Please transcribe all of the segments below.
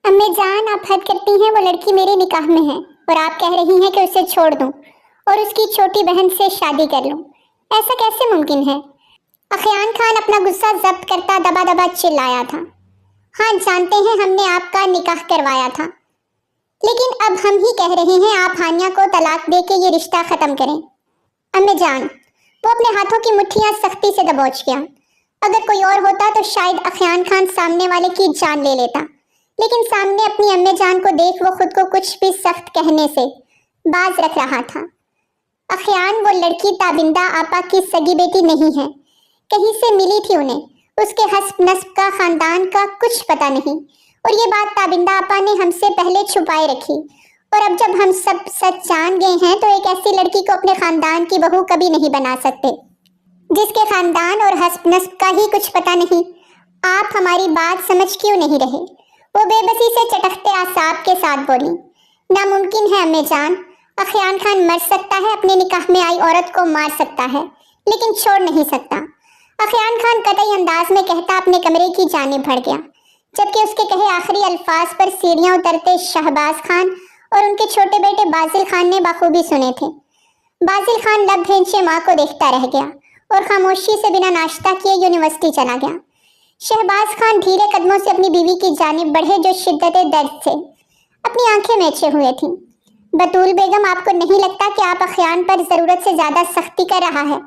अम्मी जान, आप हद करती हैं। वो लड़की मेरे निकाह में है और आप कह रही हैं कि उसे छोड़ दूं और उसकी छोटी बहन से शादी कर लूं। ऐसा कैसे मुमकिन है? अखियान खान अपना गुस्सा जब्त करता दबा दबा चिल्लाया था। हाँ, जानते हैं, हमने आपका निकाह करवाया था, लेकिन अब हम ही कह रहे हैं आप हानिया को तलाक दे के ये रिश्ता खत्म करें। अम्मी जान, वो अपने हाथों की मुट्ठियां सख्ती से दबोच गया। अगर कोई और होता तो शायद अखियान खान सामने वाले की जान ले लेता, लेकिन सामने अपनी अम्मी जान को देख वो खुद को कुछ भी सख्त कहने से बाज रख रहा था। अखियान, वो लड़की ताबिंदा आपा की सगी बेटी नहीं है, कहीं से मिली थी उन्हें, उसके हस्ब नस्ब का खानदान का कुछ पता नहीं, और ये बात ताबिंदा आपा ने हमसे पहले छुपाए रखी, और अब जब हम सब सच जान गए हैं तो एक ऐसी लड़की को अपने खानदान की बहू कभी नहीं बना सकते जिसके खानदान और हस्ब नस्ब का ही कुछ पता नहीं। आप हमारी बात समझ क्यों नहीं रहे? वो बेबसी से चटकते आसाब के साथ बोली। नामुमकिन है अम्मी जान, अखियान खान मर सकता है, अपने निकाह में आई औरत को मार सकता है, लेकिन छोड़ नहीं सकता। अखियान खान कतई अंदाज में कहता अपने कमरे की जानिब बढ़ गया, जबकि उसके कहे आखिरी अल्फाज पर सीढ़ियां उतरते शहबाज खान और उनके छोटे बेटे बाजिल खान ने बखूबी सुने थे। बाजिल खान लब भेंचे माँ को देखता रह गया और खामोशी से बिना नाश्ता किए यूनिवर्सिटी चला गया। शहबाज खान धीरे कदमों से अपनी बीवी की जानिब बढ़े, जो शिद्दत दर्द से अपनी आंखें मेचे हुए थी। बतूल बेगम, आपको नहीं लगता कि आप अखियान पर जरूरत से ज्यादा सख्ती कर रहा है?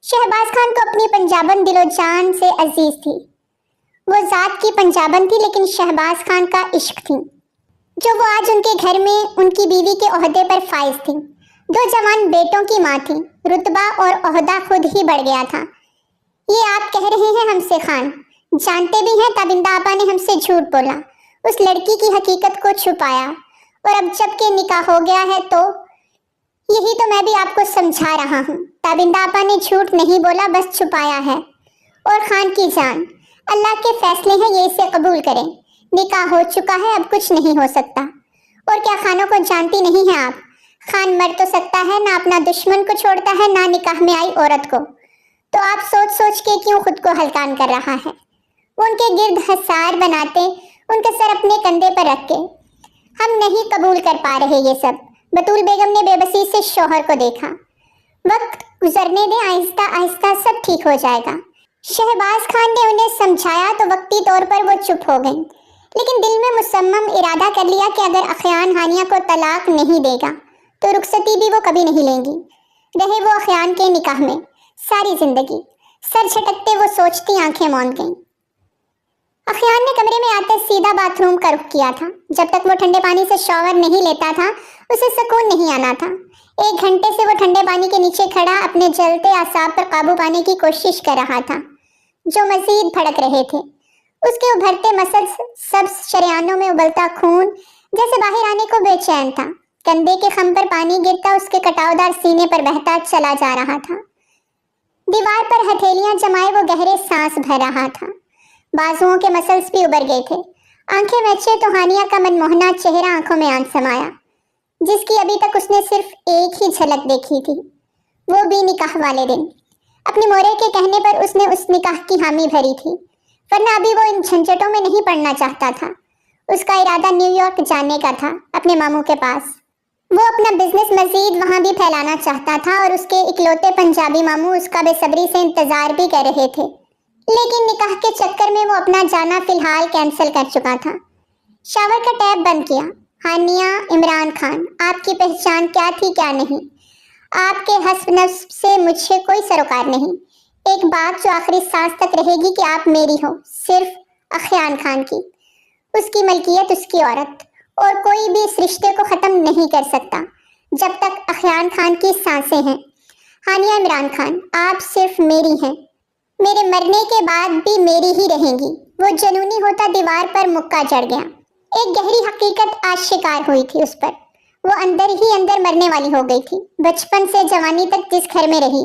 शहबाज खान को अपनी पंजाबन दिलो जान से अजीज थी। वो जात की पंजाबन थी, लेकिन शहबाज खान का इश्क थी, जो वो आज उनके घर में उनकी बीवी के ओहदे पर फाइज थी। 2 जवान बेटों की माँ थी, रुतबा और ओहदा खुद ही बढ़ गया था। ये आप कह रहे हैं हमसे खान, जानते भी हैं ताबिंदा आपा ने हमसे झूठ बोला, उस लड़की की हकीकत को छुपाया, और अब जबकि निकाह हो गया है तो यही तो मैं भी आपको समझा रहा हूँ। ताबिंदा आपा ने झूठ नहीं बोला, बस छुपाया है। और खान की जान, अल्लाह के फैसले हैं, ये इसे कबूल करें। निकाह हो चुका है, अब कुछ नहीं हो सकता। और क्या खानों को जानती नहीं हैं आप? खान मर तो सकता है, ना अपना दुश्मन को छोड़ता है, ना निकाह में आई औरत को। तो आप सोच सोच के क्यों खुद को हल्कान कर रहा है? उनके गिर्द हसार बनाते, उनका सर अपने कंधे पर रख के, हम नहीं कबूल कर पा रहे ये सब। बतूल बेगम ने बेबसी से शौहर को देखा। वक्त गुजरने दे, आहिस्ता आहिस्ता सब ठीक हो जाएगा। शहबाज खान ने उन्हें समझाया तो वक्ती तौर पर वो चुप हो गई, लेकिन दिल में मुसम्मम इरादा कर लिया कि अगर अखियान हानिया को तलाक नहीं देगा तो रुखसती भी वो कभी नहीं लेंगी। रहे वो अखियान के निकाह में सारी जिंदगी। सर झटकते वो सोचती आंखें मौन गईं। अखियान ने कमरे में आते सीधा बाथरूम का रुख किया था। जब तक वो ठंडे पानी से शॉवर नहीं लेता था उसे सुकून नहीं आना था। 1 घंटे से वो ठंडे पानी के नीचे खड़ा अपने जलते आसाब पर काबू पाने की कोशिश कर रहा था, जो मजीद भड़क रहे थे। उसके उभरते मसल, सब शरेआनों में उबलता खून जैसे बाहर आने को बेचैन था। कंधे के खम पर पानी गिरता उसके कटावदार सीने पर बहता चला जा रहा था। दीवार पर हथेलियां जमाए वो गहरे सांस भर रहा था। बाजुओं के मसल्स भी उबर गए थे। आंखें मेचे तो हानिया का मनमोहना चेहरा आंखों में आन समाया, जिसकी अभी तक उसने सिर्फ एक ही झलक देखी थी, वो भी निकाह वाले दिन। अपनी मोरे के कहने पर उसने उस निकाह की हामी भरी थी, वरना अभी वो इन झंझटों में नहीं पड़ना चाहता था। उसका इरादा न्यूयॉर्क जाने का था, अपने मामू के पास। वो अपना बिजनेस मजीद वहां भी फैलाना चाहता था, और उसके इकलौते पंजाबी मामू उसका बेसब्री से इंतजार भी कर रहे थे। लेकिन निकाह के चक्कर में वो अपना जाना फिलहाल कैंसिल कर चुका था। शावर का टैप बंद किया। हानिया, इमरान खान, आपकी पहचान क्या थी क्या नहीं? आपके हस्ब नस्ब से मुझे कोई सरोकार नहीं। एक बात जो आखिरी सांस तक रहेगी कि आप मेरी हो, सिर्फ अखियान खान की। उसकी मलकियत, उसकी औरत, और कोई भी इस रिश्ते को ख़त्म नहीं कर सकता जब तक अखियान खान की सांसें हैं। हानिया इमरान खान, आप सिर्फ मेरी हैं, मेरे मरने के बाद भी मेरी ही रहेंगी। वो जनूनी होता दीवार पर मुक्का चढ़ गया। एक गहरी हकीकत आज शिकार हुई थी उस पर। वो अंदर ही अंदर मरने वाली हो गई थी। बचपन से जवानी तक जिस घर में रही,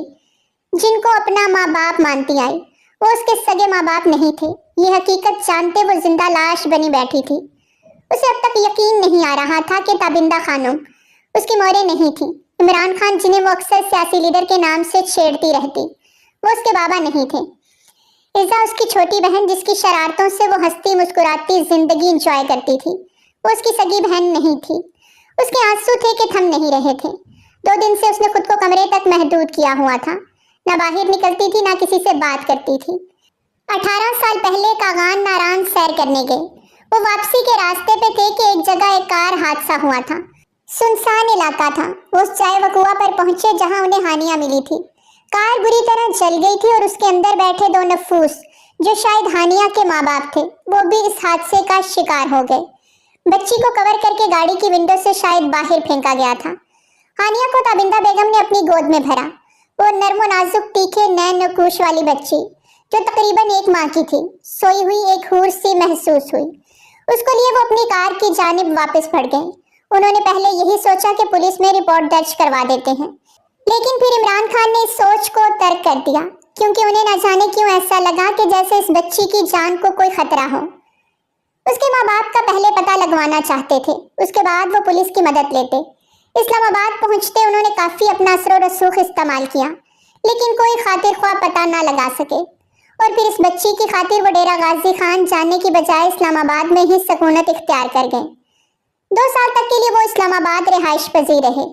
जिनको अपना माँ बाप मानती आई, वो उसके सगे माँ बाप नहीं थे। ये हकीकत जानते वो जिंदा लाश बनी बैठी थी। उसे अब तक यकीन नहीं आ रहा था कि ताबिंदा खानम उसकी मोरे नहीं थी। इमरान खान, जिन्हें वो अक्सर सियासी लीडर के नाम से छेड़ती रहती, वो उसके बाबा नहीं थे। इज़ा उसकी छोटी बहन जिसकी शरारतों से वो हंसती मुस्कुराती जिंदगी इंजॉय करती थी, वो उसकी सगी बहन नहीं थी। उसके आंसू थे कि थम नहीं रहे थे। 2 दिन से उसने खुद को कमरे तक महदूद किया हुआ था, ना बाहर निकलती थी ना किसी से बात करती थी। 18 साल पहले कागान नारायण सैर करने गए। वो वापसी के रास्ते पे थे कि एक जगह एक कार हादसा हुआ था। सुनसान इलाका था। वो उस चाय वकुआ पर पहुंचे जहां उन्हें हानिया मिली थी। कार बुरी तरह जल गई थी और उसके अंदर बैठे 2 नफूस जो शायद हानिया के माँ बाप थे, वो भी इस हादसे का शिकार हो गए। बच्ची को कवर करके गाड़ी की विंडो से शायद बाहर फेंका गया था। हानिया को ताबिंदा बेगम ने अपनी गोद में भरा। वो नर्म नाजुक तीखे नैन नकुश वाली बच्ची जो तकरीबन 1 माह की थी, सोई हुई एक हूर सी महसूस हुई। उसको लिए वो अपनी कार की जानिब वापस बढ़ गए। उन्होंने पहले यही सोचा कि पुलिस में रिपोर्ट दर्ज करवा देते हैं, लेकिन फिर इमरान खान ने इस सोच को तर्क कर दिया, क्योंकि उन्हें न जाने क्यों ऐसा लगा कि जैसे इस बच्ची की जान को कोई खतरा हो। उसके माँ बाप का पहले पता लगवाना चाहते थे, उसके बाद वो पुलिस की मदद लेते। इस्लामाबाद पहुंचते उन्होंने काफी अपना असर और रसूख इस्तेमाल किया, लेकिन कोई खातिर ख्वाह पता ना लगा सके। और फिर इस बच्ची की खातिर वो डेरा गाजी खान जाने की बजाय इस्लामाबाद में ही सकूनत इख्तियार कर गए। 2 साल तक के लिए वो इस्लामाबाद रिहाइश पजीर रहे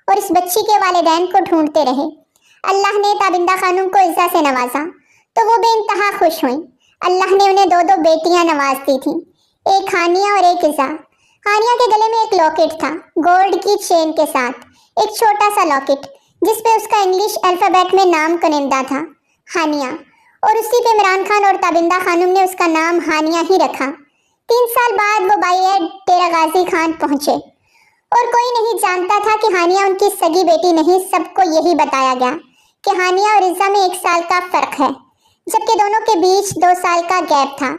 और इस बच्ची के वालिदैन को ढूंढते रहे। अल्लाह ने ताबिंदा खानम को इज़्ज़ा से नवाजा तो वो बेइंतहा खुश हुई। अल्लाह ने उन्हें 2 बेटियां नवाज दी थी, एक हानिया और एक इज़्ज़ा। हानिया के गले में एक लॉकेट था, गोल्ड की चेन के साथ, एक छोटा सा लॉकेट जिसपे उसका इंग्लिश अल्फ़ाबेट में नाम कनिंदा था, हानिया, और उसी पे इमरान खान और ताबिंदा खानम ने उसका नाम हानिया ही रखा। 3 साल बाद वो बाई डेरा गाजी खान पहुंचे और कोई नहीं जानता था कि हानिया उनकी सगी बेटी नहीं। सबको यही बताया गया कि हानिया और इज़्ज़ा में 1 साल का फर्क है, जबकि दोनों के बीच 2 साल का गैप था।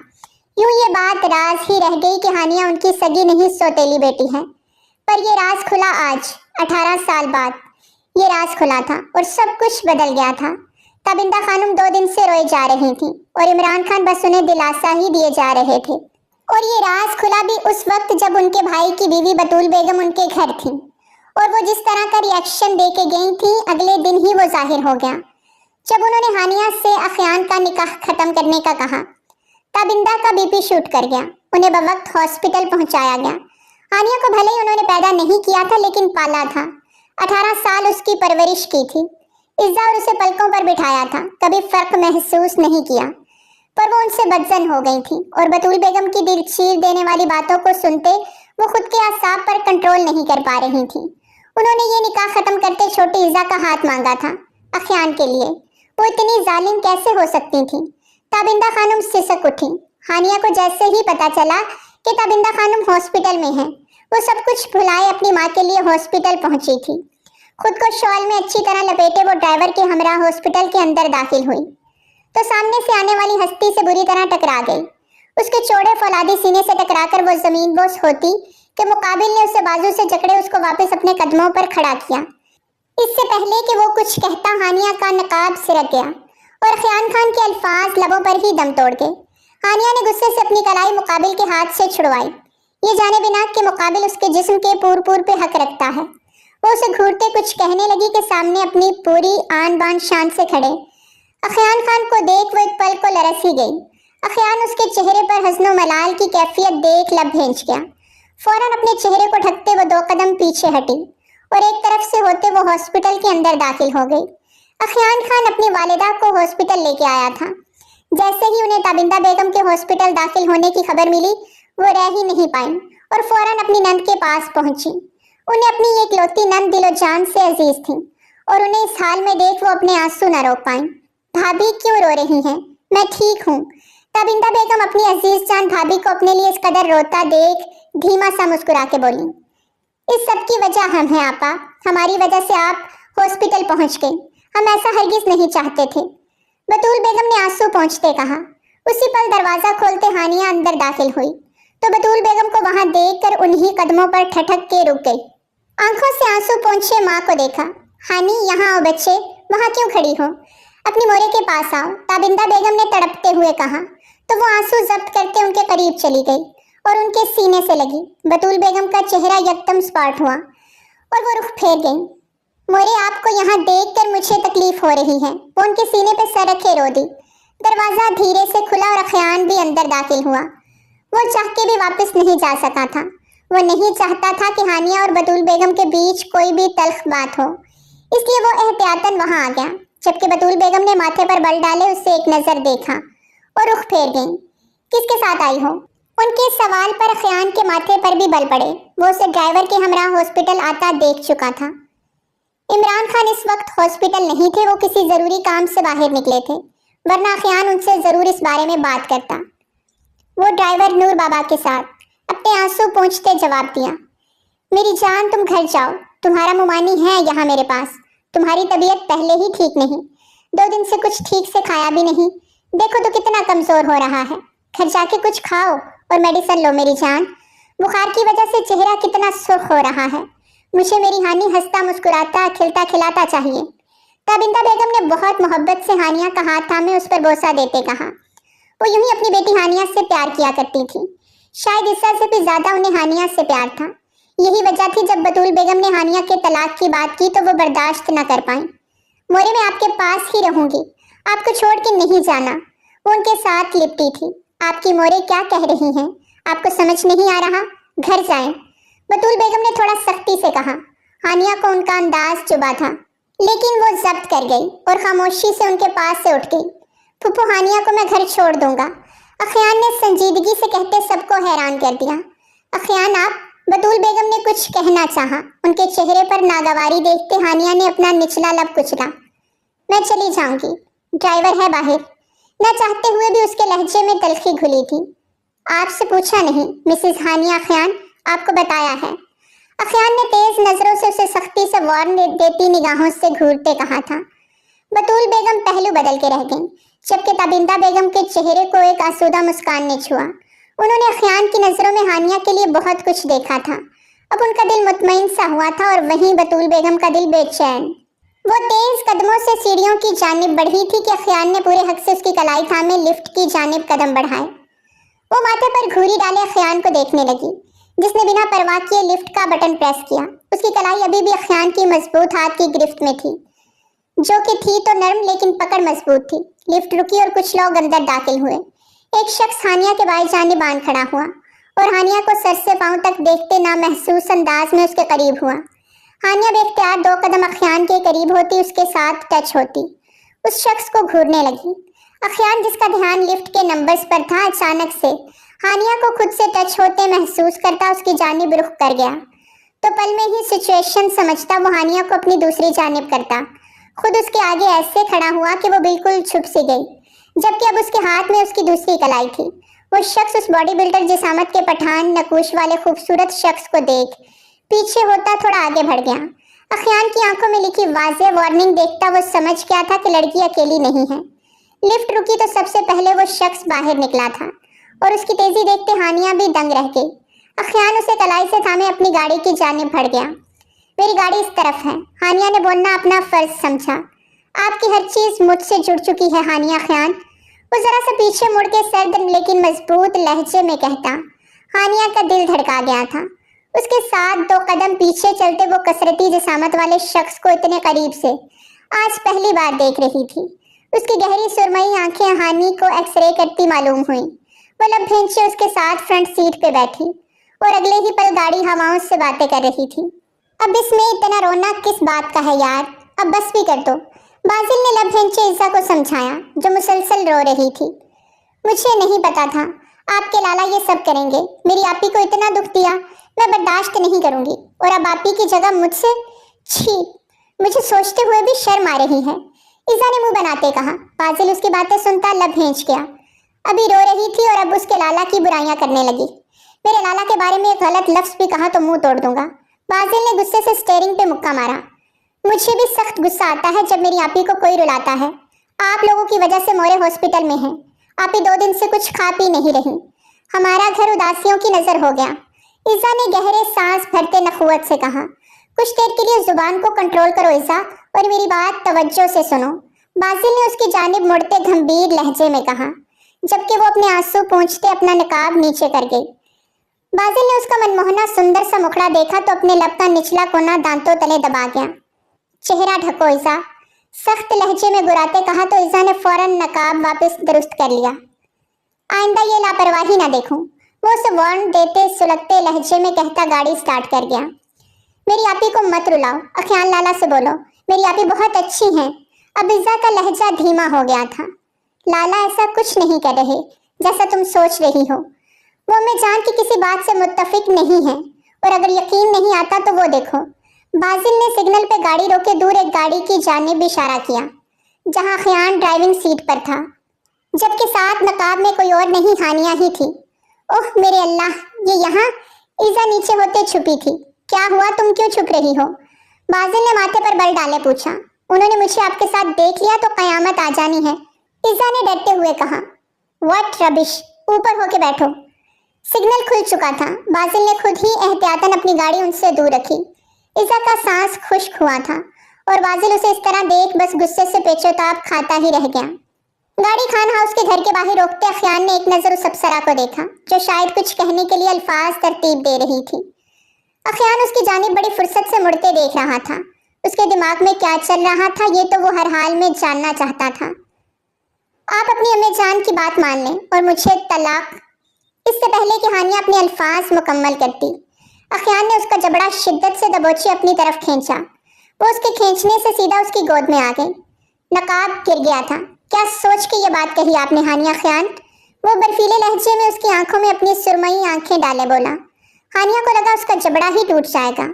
यूं ये बात राज ही रह गई कि हानिया उनकी सगी नहीं सौतेली बेटी है। पर ये राज खुला आज, 18 साल बाद ये राज खुला था और सब कुछ बदल गया था। ताबिंदा खानम 2 दिन से रोए जा रही थी और इमरान खान बस उन्हें दिलासा ही दिए जा रहे थे। और ये राज खुला भी उस वक्त जब उनके भाई की बीवी बतूल बेगम उनके घर थी और वो जिस तरह का रिएक्शन दे के गई थी, अगले दिन ही वो जाहिर हो गया जब उन्होंने हानिया से अखियान का निकाह खत्म करने का कहा। ताबिंदा का बीपी शूट कर गया, उन्हें बवक्त हॉस्पिटल पहुंचाया गया। हानिया को भले ही उन्होंने पैदा नहीं किया था, लेकिन पाला था। 18 साल उसकी परवरिश की थी। इज़्ज़ा और उसे पलकों पर बिठाया था, कभी फर्क महसूस नहीं किया। पर वो उनसे बदजन हो गई थी और बतूल बेगम की दिल चीर देने वाली बातों को सुनते वो खुद के आसाब पर कंट्रोल नहीं कर पा रही थी। उन्होंने ये निकाह खत्म करते छोटी इज़्ज़ा का हाथ मांगा था अखियान के लिए। वो इतनी जालिम कैसे हो सकती थी? ताबिंदा खानम सिसक उठी। हानिया को जैसे ही पता चला कि ताबिंदा खानम हॉस्पिटल में है, वो सब कुछ भुलाए अपनी माँ के लिए हॉस्पिटल पहुंची थी। खुद को शॉल में अच्छी तरह लपेटे वो ड्राइवर के हमरा हॉस्पिटल के अंदर दाखिल हुई तो सामने से आने वाली हस्ती से बुरी तरह टकरा गई। उसके चौड़े फौलादी सीने से टकराकर वो जमीन बोस होती कि मुकाबिल ने उसे बाजू से जकड़े उसको वापस अपने कदमों पर खड़ा किया। इससे पहले कि वो कुछ कहता, हानिया का नकाब सिरक गया और खयान खान के अल्फाज लबों पर ही दम तोड़ गए। हानिया ने गुस्से से अपनी कलाई मुकाबिल के हाथ से छुड़वाई, ये जाने बिना कि मुकाबिल उसके जिस्म के पूर पे हक रखता है। वो उसे घूरते कुछ कहने लगी कि सामने अपनी पूरी आन बान शान से खड़े अखियान खान को देख वो एक पल को लरस ही गई। अखियान उसके चेहरे पर हज़्नो मलाल की कैफियत देख लब भेंच गया। फौरन अपने चेहरे को ढकते वो 2 कदम पीछे हटी और एक तरफ से होते वो हॉस्पिटल के अंदर दाखिल हो गई। अखियान खान अपनी वालिदा को हॉस्पिटल लेके आया था। जैसे ही उन्हें ताबिंदा बेगम के हॉस्पिटल दाखिल होने की खबर मिली, वो रह ही नहीं पाई और फौरन अपनी नंद के पास पहुंची। उन्हें अपनी एक लौती नंद दिलो जान से अजीज थी और उन्हें इस हाल में देख वो अपने आंसू न रोक पाई। भाभी क्यों रो रही हैं? मैं ठीक हूँ। ताबिंदा बेगम अपनी अजीज जान भाभी को अपने लिए इस कदर रोता देख धीमा सा मुस्कुरा के बोली, इस सब की वजह हम हैं आपा, हमारी वजह से आप हॉस्पिटल पहुँच गई। हम ऐसा हरगिज नहीं चाहते थे। बतूल बेगम ने आंसू पोंछते कहा। उसी पल दरवाजा खोलते हानिया अंदर दाखिल हुई तो बतूल बेगम को वहां देखकर उन्हीं कदमों पर ठठक के रुक गई। आंखों से आंसू पोंछे माँ को देखा। हानी, यहाँ आओ बच्चे, वहां क्यों खड़ी हो? अपनी मोरे के पास आओ, ताबिंदा बेगम ने तड़पते हुए कहा तो वो आंसू जब्त करके उनके करीब चली गई और उनके सीने से लगी। बतूल बेगम का चेहरा यकदम स्पॉट हुआ और वो रुख फेर गई। मोरे, आपको यहाँ देखकर मुझे तकलीफ हो रही है। वो उनके सीने पे सर रखे रो दी। दरवाजा धीरे से खुला और अखयान भी अंदर दाखिल हुआ। वो चाह के भी वापस नहीं जा सका था। वो नहीं चाहता था कि हानिया और बतूल बेगम के बीच कोई भी तल्ख बात हो, इसलिए वो एहतियातन वहां आ गया। जबकि बतूल बेगम ने माथे पर बल डाले उससे एक नजर देखा और रुख फेर गई। किसके साथ आई हो? उनके सवाल पर अखयान के माथे पर भी बल पड़े। वो उसे ड्राइवर के हमरा हॉस्पिटल आता देख चुका था। इमरान खान इस वक्त हॉस्पिटल नहीं थे, वो किसी जरूरी काम से बाहर निकले थे, वरना अखयान उनसे जरूर इस बारे में बात करता। वो ड्राइवर नूर बाबा के साथ अपने आंसू पोंछते जवाब दिया, मेरी जान तुम घर जाओ, तुम्हारा मुमानी है यहाँ मेरे पास। तुम्हारी तबीयत पहले ही ठीक नहीं, 2 दिन से कुछ ठीक से खाया भी नहीं, देखो तो कितना कमजोर हो रहा है। घर जाके कुछ खाओ और मेडिसिन लो मेरी जान। बुखार की वजह से चेहरा कितना सुर्ख हो रहा है। मुझे मेरी हानी हंसता मुस्कुराता खिलता खिलाता चाहिए। ताबिंदा बेगम ने बहुत मोहब्बत से हानिया का हाथ थामे उस पर बोसा देते कहा। वो यूं ही अपनी बेटी हानिया से प्यार किया करती थी। शायद इससे से भी ज्यादा उन्हें हानिया से प्यार था। यही वजह थी जब बतूल बेगम ने हानिया के तलाक की बात की तो वो बर्दाश्त न कर पाई। मोरे मैं आपके पास ही रहूंगी, आपको छोड़ के नहीं जाना, वो उनके साथ लिपटी थी। आपकी मोरे क्या कह रही हैं? आपको समझ नहीं आ रहा? घर जाएं। बतूल बेगम ने थोड़ा सख्ती से कहा। हानिया को उनका अंदाज चुभा था, लेकिन वो जब्त कर गई और खामोशी से उनके पास से उठ गई। फूफू हानिया को मैं घर छोड़ दूंगा, अखयान ने संजीदगी से कहते सबको हैरान कर दिया। अखयान आप? बतूल बेगम ने कुछ कहना चाहा। उनके चेहरे पर नागवारी देखते हानिया ने अपना निचला लब कुचला। मैं चली जाऊंगी, ड्राइवर है बाहर। न चाहते हुए भी उसके लहजे में तलखी घुली थी। आपसे पूछा नहीं मिसेस हानिया, अखयान आपको बताया है। अखयान ने तेज नजरों से उसे सख्ती से वार्न देती निगाहों से घूरते कहा था। बतूल बेगम पहलू बदल के रह गईं, जबकि ताबिंदा बेगम के चेहरे को एक आसूदा मुस्कान ने छुआ। उन्होंने अखयान की नजरों में हानिया के लिए बहुत कुछ देखा था। अब उनका दिल मुतमईन सा हुआ था और वहीं बतूल बेगम का दिल बेचैन। वो तेज कदमों से सीढ़ियों की जानिब बढ़ी थी कि अखयान ने पूरे हक से उसकी कलाई थामे लिफ्ट की जानिब कदम बढ़ाए। वो माथे पर घूरी डाले अखयान को देखने लगी, जिसने बिना परवाह किए लिफ्ट का बटन प्रेस किया। उसकी कलाई अभी भी अखयान की मजबूत हाथ की गिरफ्त में थी, जो कि थी तो नरम लेकिन पकड़ मजबूत थी। लिफ्ट रुकी और कुछ लोग अंदर दाखिल हुए। एक शख्स हानिया के बाएं जानिब आन खड़ा हुआ और हानिया को सर से पांव तक देखते ना महसूस अंदाज में उसके करीब हुआ। हानिया बेख्तियार 2 कदम अखयान के करीब होती, उसके साथ टच होती, उस शख्स को घूरने लगी। अखयान, जिसका ध्यान लिफ्ट के नंबर्स पर था, अचानक से हानिया को खुद से टच होते महसूस करता उसकी जानिब रुख कर गया। तो पल में ही सिचुएशन समझता वो हानिया को अपनी दूसरी जानिब करता, खुद उसके आगे ऐसे खड़ा हुआ कि वो बिल्कुल छुप सी गई, जबकि अब उसके हाथ में उसकी दूसरी कलाई थी। वो शख्स उस बॉडी बिल्डर जिसामत के पठान नकूश वाले खूबसूरत शख्स को देख पीछे होता थोड़ा आगे बढ़ गया। अखयान की आंखों में लिखी वाज़ेह वार्निंग देखता वो समझ गया था कि लड़की अकेली नहीं है। लिफ्ट रुकी तो सबसे पहले वो शख्स बाहर निकला था और उसकी तेजी देखते हानिया भी दंग रह गई। अखयान उसे कलाई से थामे अपनी गाड़ी की जानिब बढ़ गया। मेरी गाड़ी इस तरफ है, हानिया ने बोलना अपना फर्ज समझा। आपकी हर चीज मुझसे जुड़ चुकी है हानिया। अखयान वो जरा सा पीछे मुड़ के सर्द लेकिन मजबूत लहजे में कहता। हानिया का दिल धड़का गया था। उसके साथ 2 कदम पीछे चलते वो कसरती जिसामत वाले शख्स को इतने करीब से आज पहली बार देख रही थी। उसकी गहरी सुरमई आंखें हानि को एक्सरे करती मालूम हुई। वो लब भेंचे उसके साथ फ्रंट सीट पे बैठी और अगले ही पल गाड़ी हवाओं से बातें कर रही थी। अब इसमें इतना रोना किस बात का है यार, अब बस भी कर दो, बाजिल ने लब भेंचे इज़ा को समझाया, जो मुसलसल रो रही थी। मुझे नहीं पता था आपके लाला ये सब करेंगे। मेरी आपी को इतना दुख दिया, मैं बर्दाश्त नहीं करूंगी। और अब आपी की जगह मुझसे, छी, मुझे सोचते हुए भी शर्म आ रही है, इज़ा ने मुंह बनाते कहा। बाजिल उसकी बातें सुनता लब भेंच गया। अभी रो रही थी और अब उसके लाला की बुराइयां करने लगी। मेरे लाला के बारे में एक गलत लफ्ज भी कहा तो मुंह तोड़ दूंगा। बाजिल ने गुस्से से स्टीयरिंग पे मुक्का मारा। मुझे भी सख्त गुस्सा आता है जब मेरी आपी को कोई रुलाता है। आप लोगों की वजह से मोरे हॉस्पिटल में है। आपी 2 दिन से कुछ खा पी नहीं रही। हमारा घर उदासियों की नजर हो गया। इज़ा ने गहरे सांस भरते नखुवत से कहा। कुछ देर के लिए जुबान को कंट्रोल करो इज़ा, और मेरी बात तवज्जो से सुनो। बाजिल ने उसकी जानिब मुड़ते गंभीर लहजे में कहा, जबकि वो अपने आंसू पोंछते अपना नकाब नीचे कर गई। बाजिल ने उसका मनमोहना सुंदर सा मुखड़ा देखा तो अपने लब का निचला कोना दांतों तले दबा गया। चेहरा ढको इज़ा, सख्त लहजे में गुराते कहा तो इज़ा ने फौरन नकाब वापस दुरुस्त कर लिया। आइंदा ये लापरवाही ना देखूं, वो उसे वार्न देते सुलगते लहजे में कहता गाड़ी स्टार्ट कर गया। मेरी आपी को मत रुलाओ, अखियान लाला से बोलो, मेरी आपी बहुत अच्छी हैं। अब इज़ा का लहजा धीमा हो गया था। लाला ऐसा कुछ नहीं कर रहे जैसा तुम सोच रही हो। वो मैं जान की किसी बात से मुत्तफिक नहीं है, और अगर यकीन नहीं आता तो वो देखो। बाजिल ने सिग्नल पे गाड़ी रोके दूर एक गाड़ी की जानिब इशारा किया जहां खयान ड्राइविंग सीट पर था, जबकि साथ नकाब में कोई और नहीं हानिया ही थी। ओह मेरे अल्लाह, ये यहाँ? ईज़ा नीचे होते छुपी थी। क्या हुआ, तुम क्यों छुप रही हो? बाजिल ने माथे पर बल डाले पूछा। उन्होंने मुझे आपके साथ देख लिया तो कयामत आ जानी है, ईज़ा ने डरते हुए कहा। व्हाट रबिश, ऊपर होके बैठो। सिग्नल खुल चुका था। बाजिल ने खुद ही एहतियातन अपनी गाड़ी उनसे दूर रखी। ईज़ा का सांस खुश्क हुआ था और बाजिल उसे इस तरह देख बस गुस्से से पेचोताप खाता ही रह गया। गाड़ी खान हाउस के घर के बाहर रोकते अखियान ने एक नज़र उस अप्सरा को देखा जो शायद कुछ कहने के लिए अल्फाज तरतीब दे रही थी। अखियान उसकी जानिब बड़ी फुर्सत से मुड़ते देख रहा था। उसके दिमाग में क्या चल रहा था ये तो वो हर हाल में जानना चाहता था। आप अपनी अम्मी जान की बात मान लें और मुझे तलाक। इससे पहले कि हानिया अपने अल्फाज मुकम्मल करती, अखियान ने उसका जबड़ा शिद्दत से दबोचे अपनी तरफ खींचा। वो उसके खींचने से सीधा उसकी गोद में आ गई। नकाब गिर गया था। क्या सोच के ये बात कही आपने हानिया खयान? वो बर्फीले लहजे में उसकी आंखों में अपनी सुरमई आंखें डाले बोला। हानिया को लगा उसका जबड़ा ही टूट जाएगा,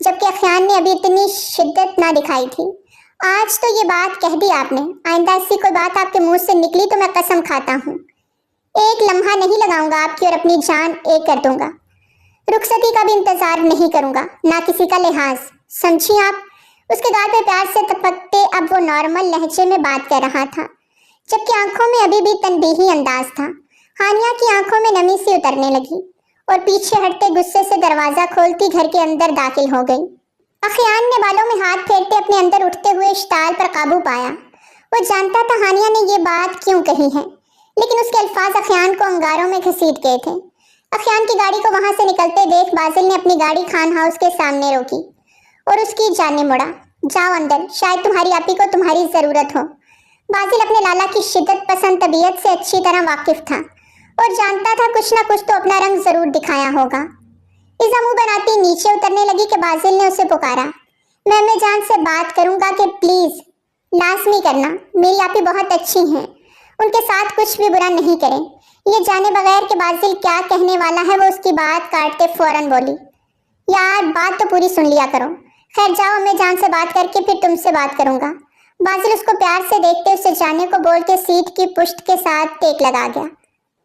जबकि अखियान ने अभी इतनी शिद्दत ना दिखाई थी। आज तो ये बात कह दी आपने, आइंदा ऐसी कोई बात आपके मुंह से निकली तो मैं कसम खाता हूँ एक लम्हा नहीं लगाऊंगा आपकी और अपनी जान एक कर दूंगा। रुखसती का भी इंतजार नहीं करूंगा, ना किसी का लिहाज, समझी आप? उसके गाल पे प्यार से टपकते अब वो नॉर्मल लहजे में बात कर रहा था, जबकि आंखों में अभी भी तनबीही अंदाज था। हानिया की आंखों में नमी सी उतरने लगी और पीछे हटते गुस्से से दरवाजा खोलती घर के अंदर दाखिल हो गई। अखियान ने बालों में हाथ फेरते अपने अंदर उठते हुए इश्ताल पर काबू पाया। वो जानता था हानिया ने ये बात क्यों कही है, लेकिन उसके अल्फाज अखियान को अंगारों में घसीट गए थे। अखियान की गाड़ी को वहां से निकलते देख बाजिल ने अपनी गाड़ी खान हाउस के सामने रोकी और उसकी जानिब मुड़ा। जाओ अंदर, शायद तुम्हारी आपी को तुम्हारी जरूरत हो। बाजिल अपने लाला की शिद्दत पसंद तबीयत से अच्छी तरह वाकिफ था और जानता था कुछ ना कुछ तो अपना रंग जरूर दिखाया होगा। इज़ा मुंह बनाती नीचे उतरने लगी कि बाजिल ने उसे पुकारा। मैं अम्मी जान से बात करूंगा कि प्लीज लाजमी करना, मेरी आपी बहुत अच्छी हैं, उनके साथ कुछ भी बुरा नहीं करें। ये जाने बगैर कि बाजिल क्या कहने वाला है वो उसकी बात काटते फौरन बोली। यार बात तो पूरी सुन लिया करो। खैर जाओ, मैं जान से बात करके फिर तुमसे बात करूंगा। बाजिल उसको प्यार से देखते उसे जाने को बोल के सीट की पुश्त के साथ टेक लगा गया।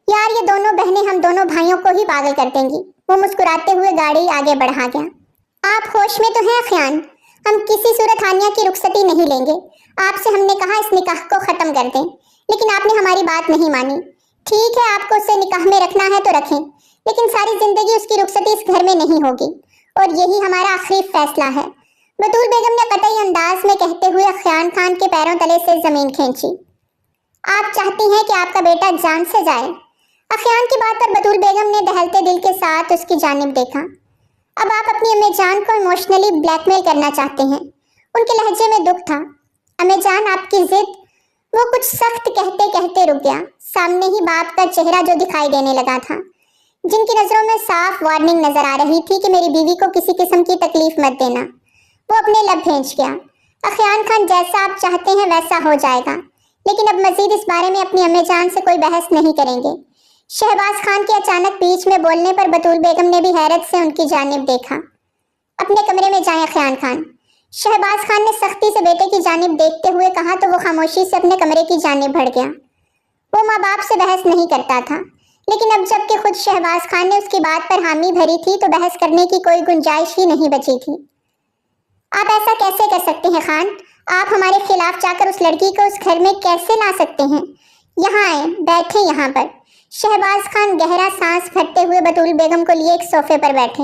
यार ये दोनों बहनें हम दोनों भाइयों को ही पागल कर देंगी। वो मुस्कुराते हुए गाड़ी आगे बढ़ा गया। आप होश में तो हैं अखियान? हम किसी सूरत हानिया की रुखसती नहीं लेंगे। आपसे हमने कहा इस निकाह को खत्म कर दें, लेकिन आपने हमारी बात नहीं मानी। ठीक है, आपको उसे निकाह में रखना है तो रखें, लेकिन सारी जिंदगी उसकी रुखसती इस घर में नहीं होगी और यही हमारा आखिरी फैसला है। बतूल बेगम ने कतई अंदाज में कहते हुए अखियान खान के पैरों तले से जमीन खींची। आप चाहती हैं कि आपका बेटा जान से जाए? अखियान की बात पर बतूल बेगम ने दहलते दिल के साथ उसकी जानिब देखा। अब आप अपनी अम्मी जान को इमोशनली ब्लैकमेल करना चाहते हैं? उनके लहजे में दुख था। अम्मी जान आपकी जिद। वो कुछ सख्त कहते कहते रुक गया। सामने ही बाप का चेहरा जो दिखाई देने लगा था, जिनकी नजरों में साफ वार्निंग नजर आ रही थी कि मेरी बीवी को किसी किस्म की तकलीफ मत देना, वो अपने लब भेज गया। अखियान खान जैसा आप चाहते हैं वैसा हो जाएगा, लेकिन अब मजीद इस बारे में अपनी अम्मी जान से कोई बहस नहीं करेंगे। शहबाज खान के अचानक बीच में बोलने पर बतूल बेगम ने भी हैरत से उनकी जानिब देखा। अपने कमरे में जाएं अखियान खान। शहबाज खान ने सख्ती से बेटे की जानिब देखते हुए कहा तो वो खामोशी से अपने कमरे की जानिब बढ़ गया। वो माँ बाप से बहस नहीं करता था, लेकिन अब जबकि खुद शहबाज खान ने उसकी बात पर हामी भरी थी तो बहस करने की कोई गुंजाइश ही नहीं बची थी। आप ऐसा कैसे कर सकते हैं खान? आप हमारे खिलाफ जाकर उस लड़की को उस घर में कैसे ला सकते हैं? यहाँ आए, बैठे यहाँ पर। शहबाज खान गहरा सांस भरते हुए बतूल बेगम को लिए एक सोफे पर बैठे।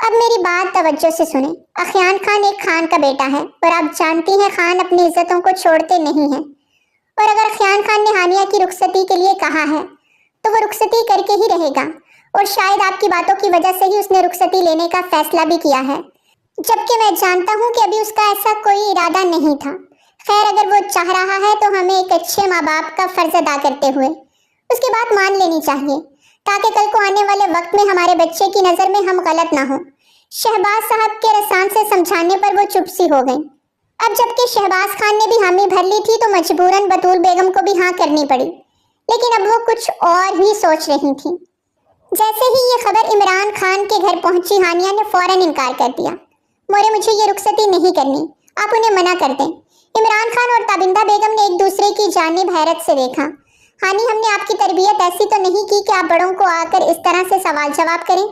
अब मेरी बात तवज्जो से सुने। अखियान खान एक खान का बेटा है और आप जानती हैं खान अपनी इज्जतों को छोड़ते नहीं हैं। और अगर अखियान खान ने हानिया की रुखसती के लिए कहा है तो वो रुखसती करके ही रहेगा, और शायद आपकी बातों की वजह से ही उसने रुखसती लेने का फैसला भी किया है, जबकि मैं जानता हूँ कि अभी उसका ऐसा कोई इरादा नहीं था। खैर अगर वो चाह रहा है तो हमें एक अच्छे माँ बाप का फर्ज अदा करते हुए उसकी बात मान लेनी चाहिए, ताकि कल को आने वाले वक्त में हमारे बच्चे की नज़र में हम गलत ना हो। शहबाज साहब के रसान से समझाने पर वो चुप सी हो गई। अब जबकि शहबाज खान ने भी हामी भर ली थी तो मजबूरन बतूल बेगम को भी हाँ करनी पड़ी, लेकिन अब वो कुछ और ही सोच रही थी। जैसे ही ये खबर इमरान खान के घर पहुंची, हानिया ने फौरन इनकार कर दिया। मोरे, मुझे ये रुखसती नहीं करनी, आप उन्हें मना कर दें। इमरान खान और ताबिंदा बेगम ने एक दूसरे की जानिब हैरत से देखा। हानी, हमने आपकी तरबियत ऐसी तो नहीं की कि आप बड़ों को आकर इस तरह से सवाल जवाब करें।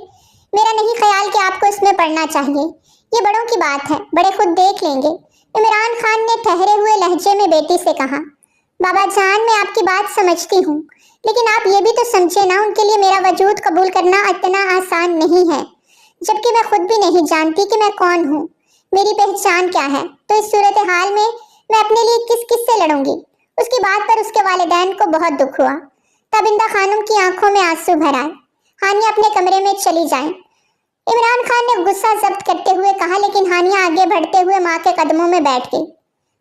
मेरा नहीं ख्याल कि आपको इसमें पढ़ना चाहिए, ये बड़ों की बात है, बड़े खुद देख लेंगे। इमरान खान ने ठहरे हुए लहजे में बेटी से कहा। बाबा जान, मैं आपकी बात समझती हूँ, लेकिन आप ये भी तो समझे ना, उनके लिए मेरा वजूद कबूल करना इतना आसान नहीं है, जबकि मैं खुद भी नहीं जानती कि मैं कौन हूँ, मेरी पहचान क्या है। तो इस सूरत हाल में मैं अपने लिए किस किस से लड़ूंगी। उसकी बात पर उसके वालिदैन को बहुत दुख हुआ। ताबिंदा खानम की आंखों में आंसू भर आए। हानिया अपने कमरे में चली जाएं। इमरान खान ने गुस्सा जब्त करते हुए कहा, लेकिन हानिया आगे बढ़ते हुए माँ के कदमों में बैठ गई।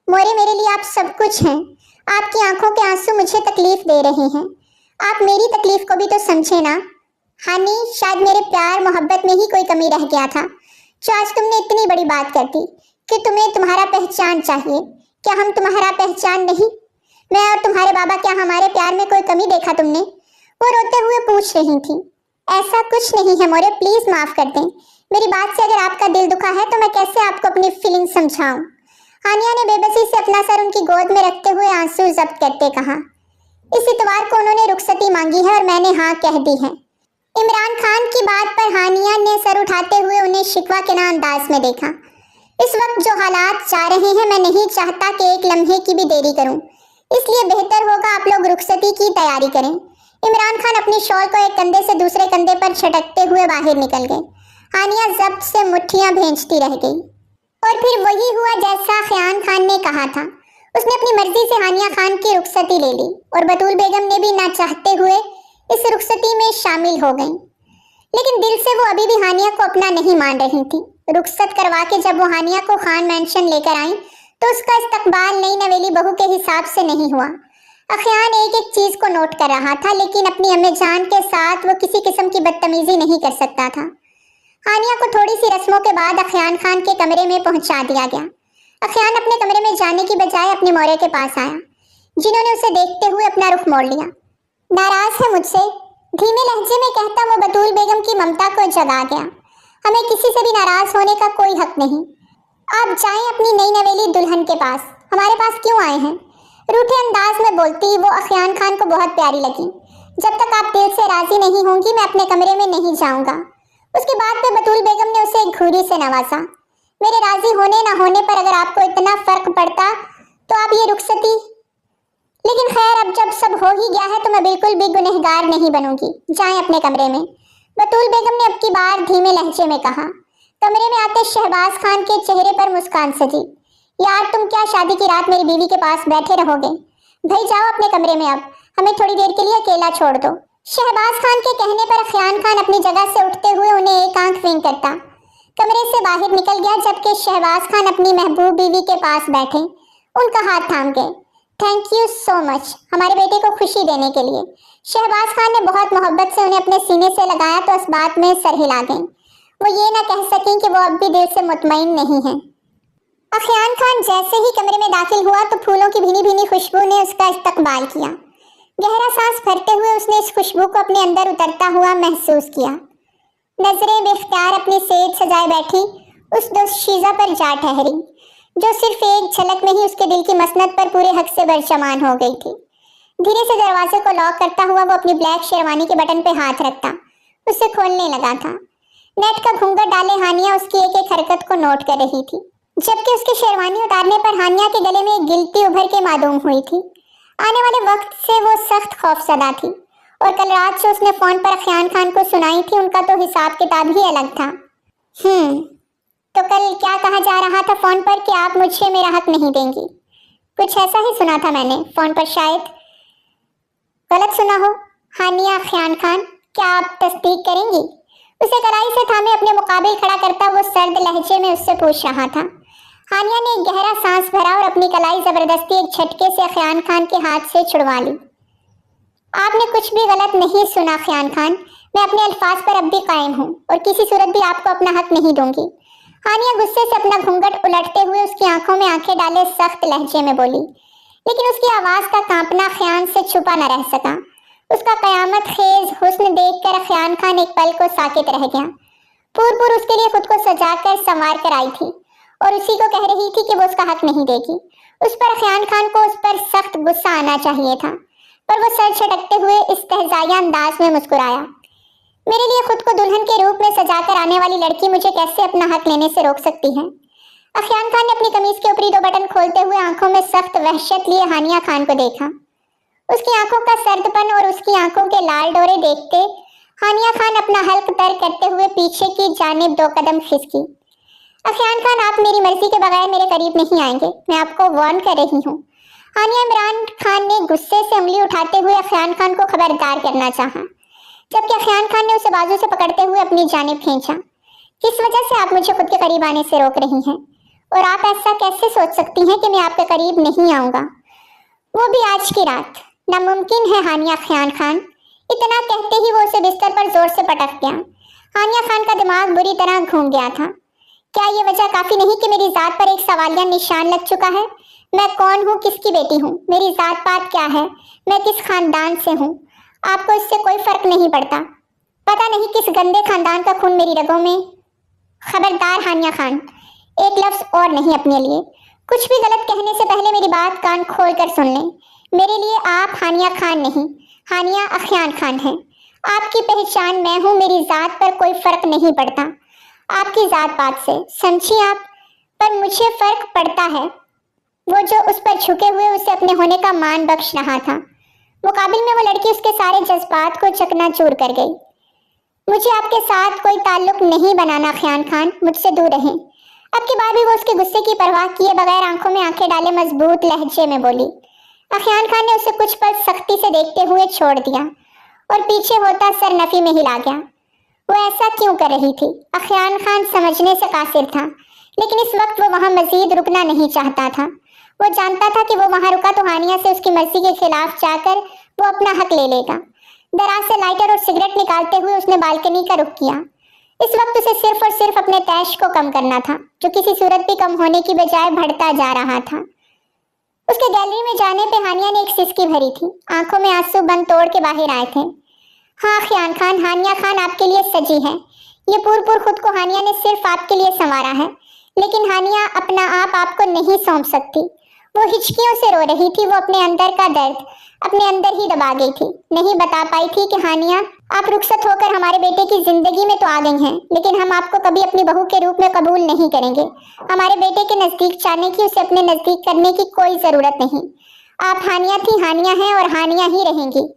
मोरे, मेरे लिए आप सब कुछ हैं, आपकी आंखों के आंसू मुझे तकलीफ दे रहे हैं, आप मेरी तकलीफ को भी तो समझे ना। हानी, शायद मेरे प्यार मोहब्बत में ही कोई कमी रह गया था, जो आज तुमने इतनी बड़ी बात कर दी कि तुम्हें तुम्हारा पहचान चाहिए। क्या हम तुम्हारा पहचान नहीं? मैं और तुम्हारे बाबा, क्या हमारे प्यार में कोई कमी देखा तुमने? वो रोते हुए पूछ रही थी। ऐसा कुछ नहीं है मोरे, प्लीज माफ कर दें। मेरी बात से अगर आपका दिल दुखा है तो मैं कैसे आपको अपनी फीलिंग समझाऊं। हानिया ने बेबसी से अपना सर उनकी गोद में रखते हुए आंसू जब्त करते कहा। इस इतवार को उन्होंने रुखसती मांगी है और मैंने हाँ कह दी है। इमरान खान की बात पर हानिया ने सर उठाते हुए उन्हें शिकवा के ना अंदाज में देखा। इस वक्त जो हालात जा रहे हैं, मैं नहीं चाहता कि एक लम्हे की भी देरी करूं, इसलिए बेहतर होगा आप लोग रुखसती की तैयारी करें। इमरान खान अपनी शॉल को एक कंधे से दूसरे कंधे पर छटकते हुए बाहर निकल गए। हानिया जब्त से मुट्ठियां भेजती रह गई। और फिर वही हुआ जैसा ख़यान खान ने कहा था। उसने अपनी मर्जी से हानिया खान की रुखसती ले ली और बतूल बेगम ने भी ना चाहते हुए इस रुखसती में शामिल हो गईं। लेकिन दिल से वो अभी भी हानिया को अपना नहीं मान रही थी। रुखसत करवा के जब वो हानिया को खान मैंशन लेकर आई तो उसका इस्तकबाल नई नवेली बहू के हिसाब से नहीं हुआ। अखियान एक एक चीज को नोट कर रहा था, लेकिन अपनी अम्मी जान के साथ वो किसी किस्म की बदतमीजी नहीं कर सकता था। हानिया को थोड़ी सी रस्मों के बाद अखियान खान के कमरे में पहुंचा दिया गया। अखियान अपने कमरे में जाने की बजाय अपने मोरे के पास आया, जिन्होंने उसे देखते हुए अपना रुख मोड़ लिया। नाराज है मुझसे, धीमे लहजे में कहता वो बतूल बेगम की ममता को जगा गया। हमें किसी से भी नाराज होने का कोई हक नहीं। आप जाएं अपनी नई नवेली दुल्हन के पास, हमारे पास क्यों आए हैं? रूठे अंदाज में बोलती वो अखियान खान को बहुत प्यारी लगी। जब तक आप दिल से राजी नहीं होंगी मैं अपने कमरे में नहीं जाऊंगा। उसके बाद में बतूल बेगम ने उसे एक घूरी से नवाजा। मेरे राजी होने ना होने पर अगर आपको इतना फर्क पड़ता तो आप ये रुखसती, लेकिन खैर अब जब सब हो ही गया है तो मैं बिल्कुल भी गुनहगार नहीं बनूंगी। जाएं अपने कमरे में, बतूल बेगम ने अब की बार धीमे लहजे में कहा। कमरे में आते शहबाज खान के चेहरे पर मुस्कान सजी। यार तुम क्या शादी की रात मेरी बीवी के पास बैठे रहोगे? भाई जाओ अपने कमरे में, अब हमें थोड़ी देर के लिए अकेला छोड़ दो। शहबाज खान के कहने पर अखियान खान अपनी जगह से उठते हुए उन्हें एक आंख विंग करता कमरे से बाहर निकल गया, जबकि शहबाज खान अपनी महबूब बीवी के पास बैठे उनका हाथ थाम गए। थैंक यू सो मच हमारे बेटे को खुशी देने के लिए। शहबाज खान ने बहुत मोहब्बत से उन्हें अपने सीने से लगाया तो इस बात में सर हिला गईं। वो ये ना कह सकें कि वो अब भी दिल से मुतमईन नहीं है। अखियान खान जैसे ही कमरे में दाखिल हुआ तो फूलों की भीनी भीनी खुशबू ने उसका इस्तकबाल किया। गहरा सांस भरते हुए उसने इस खुशबू को अपने अंदर उतरता हुआ महसूस किया। नजरें बेख्तियार अपनी सेज सजाए बैठी उस दोशीज़ा पर जा ठहरी, जो सिर्फ एक झलक में ही उसके दिल की मसनद पर पूरे हक से बरचमान हो गई थी। धीरे से दरवाजे को लॉक करता हुआ वो अपनी ब्लैक शेरवानी के बटन पे हाथ रखता उसे खोलने लगा था। नेट का घूंघट डाले हानिया उसकी एक एक हरकत को नोट कर रही थी, जबकि उसकी शेरवानी उतारने पर हानिया के गले में एक गिल्टी उभर के मालूम हुई थी। आने वाले वक्त से वो सख्त खौफजदा थी और कल रात से उसने फोन पर अखियान खान को सुनाई थी, उनका तो हिसाब किताब ही अलग था। तो कल क्या कहा जा रहा था फोन पर कि आप मुझे मेरा हक नहीं देंगी? कुछ ऐसा ही सुना था मैंने फोन पर, शायद गलत सुना हो। हानिया अखियान खान, क्या आप तस्दीक करेंगी? उसे कलाई से थामे अपने मुकाबिल खड़ा करता वो सर्द लहजे में उससे पूछ रहा था। हानिया ने एक गहरा सांस भरा और अपनी कलाई जबरदस्ती एक झटके से अखियान खान के हाथ से छुड़वा ली। आपने कुछ भी गलत नहीं सुना अखियान खान, मैं अपने अल्फाज पर अब भी कायम हूँ और किसी सूरत भी आपको अपना हक नहीं दूंगी। हानिया गुस्से से अपना घूंघट उलटते हुए उसकी आंखों में आंखें डाले सख्त लहजे में बोली, लेकिन उसकी आवाज का कांपना अखियान से छुपा न रह सका। उसका कयामत खेज हुस्न देखकर अखियान खान एक पल को साकित रह गया। पूर उसके लिए खुद को सजाकर संवार कर आई थी और उसी को कह रही थी कि वो उसका हक नहीं देगी। उस पर अखियान खान को उस पर सख्त गुस्सा आना चाहिए था, पर वो सर झटकते हुए इस्तेहज़ाई अंदाज में मुस्कुराया। मेरे लिए खुद को दुल्हन के रूप में सजाकर आने वाली लड़की मुझे कैसे अपना हक लेने से रोक सकती है? अखियान खान ने अपनी कमीज के ऊपरी 2 बटन खोलते हुए आंखों में सख्त वहशत लिए हानिया खान को देखा। उसकी आंखों का सर्दपन और उसकी आंखों के लाल डोरे देखते हानिया खान अपना हल्क तर करते हुए पीछे की जानिब 2 कदम खिसकी। अखियान खान, आप मेरी मर्जी के बगैर मेरे करीब नहीं आएंगे, मैं आपको वार्न कर रही हूँ। हानिया इमरान खान ने गुस्से से उंगली उठाते हुए अखियान खान को खबरदार करना चाहा, जबकि अखियान खान ने उसे बाजू से पकड़ते हुए अपनी जानिब खींचा। किस वजह से आप मुझे खुद के करीब आने से रोक रही हैं? और आप ऐसा कैसे सोच सकती हैं कि मैं आपके करीब नहीं आऊंगा, वो भी आज की रात? नामुमकिन है हानिया अखियान खान। इतना कहते ही वो उसे बिस्तर पर जोर से पटक गया। हानिया खान का दिमाग बुरी तरह घूम गया था। क्या ये वजह काफी नहीं कि मेरी जात पर एक सवालिया निशान लग चुका है? मैं कौन हूँ, किसकी बेटी हूँ, मेरी जात पात क्या है, मैं किस खानदान से हूँ? आपको इससे कोई फर्क नहीं पड़ता। पता नहीं किस गंदे खानदान का खून मेरी रगों में। खबरदार हानिया खान, एक लफ्ज और नहीं अपने लिए। कुछ भी गलत कहने से पहले मेरी बात कान खोल कर सुन लें। मेरे लिए आप हानिया खान नहीं, हानिया अखियान खान हैं। आपकी पहचान मैं हूँ, मेरी जात पर कोई फर्क नहीं पड़ता आपकी जात पात से, समझी आप? पर मुझे फर्क पड़ता है। वो जो उस पर झुके हुए उसे अपने होने का मान बख्श रहा था, मुकाबिल में वो लड़की उसके सारे जज्बात को चकनाचूर कर गई। मुझे आपके साथ कोई ताल्लुक नहीं बनाना अखियान खान, मुझसे दूर रहें। अब की बार भी वो उसके गुस्से की परवाह किए बगैर आंखों में आंखें डाले मजबूत लहजे में बोली। अखियान खान ने उसे कुछ पल सख्ती से देखते हुए छोड़ दिया और पीछे होता सर नफी में हिला गया। वो ऐसा क्यों कर रही थी? अखियान खान समझने से कासिर था, लेकिन इस वक्त वो वहां मजीद रुकना नहीं चाहता था। वो जानता था कि वो वहां रुका तो हानिया से उसकी मर्जी के खिलाफ जाकर वो अपना हक ले लेगा। दराज से लाइटर और सिगरेट निकालते हुए उसने बालकनी का रुख किया। इस वक्त उसे सिर्फ और सिर्फ अपने तैश को कम करना था, जो किसी सूरत भी कम होने की बजाय बढ़ता जा रहा था। उसके गैलरी में जाने पे हानिया ने एक सिसकी भरी थी। आंखों में आंसू बंद तोड़ के बाहर आए थे। हाँ अखियान खान, हानिया खान आपके लिए सजी है। ये पूर खुद को हानिया ने सिर्फ आपके लिए संवारा है, लेकिन हानिया अपना आप आपको नहीं सौंप सकती। वो हिचकियों से रो रही थी। वो अपने अंदर का दर्द अपने अंदर ही दबा गई थी। नहीं बता पाई थी कि हानिया, आप रुखसत होकर हमारे बेटे की जिंदगी में तो आ गई हैं, लेकिन हम आपको कभी अपनी बहू के रूप में कबूल नहीं करेंगे। हमारे बेटे के नजदीक जाने की, उसे अपने नजदीक करने की कोई जरूरत नहीं। आप हानिया थी, हानिया हैं और हानिया ही रहेंगी।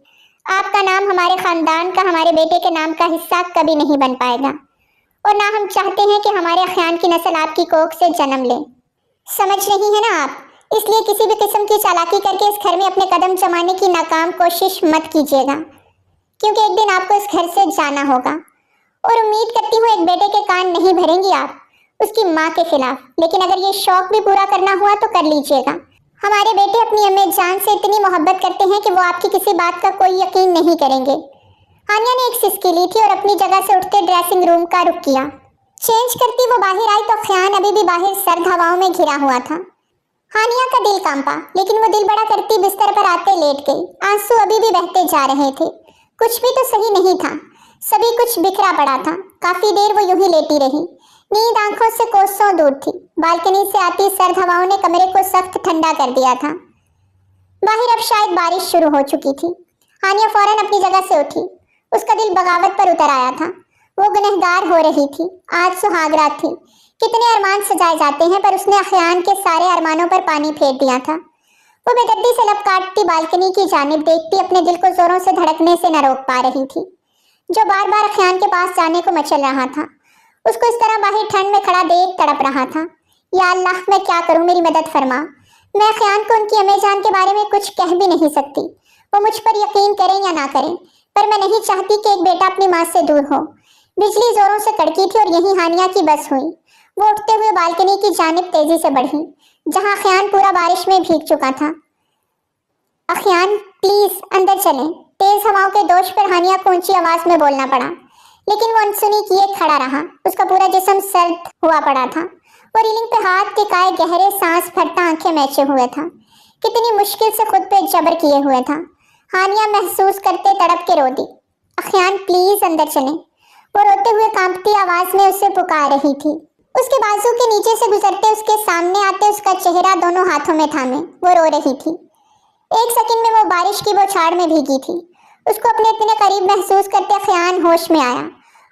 आपका नाम हमारे खानदान का, हमारे बेटे के नाम का हिस्सा कभी नहीं बन पाएगा, और ना हम चाहते हैं कि हमारे अखियान की नस्ल आपकी कोख से जन्म ले। समझ रही है ना आप? इसलिए किसी भी किस्म की चालाकी करके इस घर में अपने कदम जमाने की नाकाम कोशिश मत कीजिएगा, क्योंकि एक दिन आपको इस घर से जाना होगा। और उम्मीद करती हूँ एक बेटे के कान नहीं भरेंगी आप उसकी माँ के खिलाफ, लेकिन अगर ये शौक भी पूरा करना हुआ तो कर लीजिएगा। हमारे बेटे अपनी अम्मी जान से इतनी मोहब्बत करते हैं कि वो आपकी किसी बात का कोई यकीन नहीं करेंगे। हानिया ने एक सिसकी ली थी और अपनी जगह से उठते ड्रेसिंग रूम का रुख किया। चेंज करती वो बाहर आई तो अखियान अभी भी बाहर सर्द हवाओं में घिरा हुआ था। हानिया का दिल कांपा, लेकिन वो दिल बड़ा करती बिस्तर पर आते लेट गई। आंसू अभी भी बहते जा रहे थे। कुछ भी तो सही नहीं था, सभी कुछ बिखरा पड़ा था। काफी देर वो यूं ही लेटी रही। नींद आंखों से कोसों दूर थी। बालकनी से आती सर्द हवाओं ने कमरे को सख्त ठंडा कर दिया था। बाहर अब शायद बारिश शुरू हो चुकी थी। हानिया फौरन अपनी जगह से उठी। उसका दिल बगावत पर उतर आया था। वो गुनहगार हो रही थी। आज सुहागरात थी। कितने अरमान सजाए जाते हैं, पर उसने अखियान के सारे अरमानों पर पानी फेर दिया था। वो बेदर्दी से लब काटती बालकनी की जानिब देखती अपने दिल को जोरों से धड़कने से न रोक पा रही थी, जो बार बार अखियान के पास जाने को मचल रहा था। उसको इस तरह बाहर ठंड में खड़ा देख तड़प रहा था। या अल्लाह, मैं क्या करूं, मेरी मदद फरमा। मैं अखियान को उनकी अम्मी जान के बारे में कुछ कह भी नहीं सकती। वो मुझ पर यकीन करें या ना करें, पर मैं नहीं चाहती कि एक बेटा अपनी माँ से दूर हो। बिजली जोरों से कड़की थी और यही हानिया की बस हुई। वो उठते हुए बालकनी की जानिब तेजी से बढ़ी, जहां अखियान पूरा बारिश में भीग चुका था। अखियान प्लीज अंदर चलें। तेज हवाओं के दोष पर हानिया को ऊंची आवाज में बोलना पड़ा, लेकिन वो अनसुनी किए खड़ा रहा। उसका पूरा जिस्म सर्द हुआ पड़ा था। वो रीलिंग पे हाथ टिकाए गहरे सांस भरता आंखें मैचे हुए था। कितनी मुश्किल से खुद पे जबर किए हुए था। हानिया महसूस करते तड़प के रो दी, अखियान प्लीज अंदर चलें। वो रोते हुए कांपती आवाज में उसे पुकार रही थी। उसके बाजू के नीचे से गुजरते उसके सामने आते उसका चेहरा दोनों हाथों में थामे वो रो रही थी। एक सेकंड में वो बारिश की बौछार में भीगी थी। उसको अपने इतने करीब महसूस करते अखियान होश में आया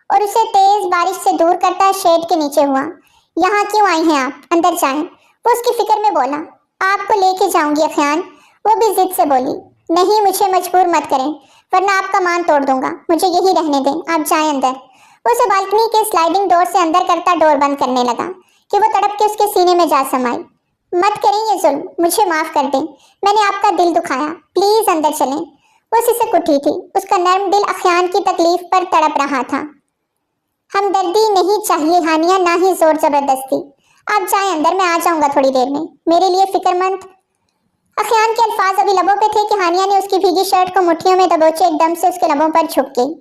और उसे तेज बारिश से दूर करता शेड के नीचे हुआ। यहाँ क्यों आई हैं आप? अंदर जाएं। वो उसकी फिक्र में बोला। आपको लेके जाऊंगी अखियान, वो भी जिद से बोली। नहीं, मुझे मजबूर मत करें, वरना आपका मान तोड़ दूंगा। मुझे यही रहने दें, आप जाएं अंदर। वो उसे बालकनी के स्लाइडिंग डोर से अंदर करता डोर बंद करने लगा कि वो तड़प के उसके सीने में जा समाई। मत करें ये जुल्म, मुझे माफ कर दें, मैंने आपका दिल दुखाया, प्लीज अंदर चलें। वो उसी से उठी थी। उसका नर्म दिल अखियान की तकलीफ पर तड़प रहा था। हमदर्दी नहीं चाहिए हानिया, ना ही जोर जबरदस्ती। आप जाएं अंदर, मैं आ जाऊंगा थोड़ी देर में। मेरे लिए फिक्रमंद। अखियान के अल्फाज अभी लबों पे थे कि हानिया ने उसकी भीगी शर्ट को मुट्ठियों में दबोचे एकदम से उसके लबों पर झुक गई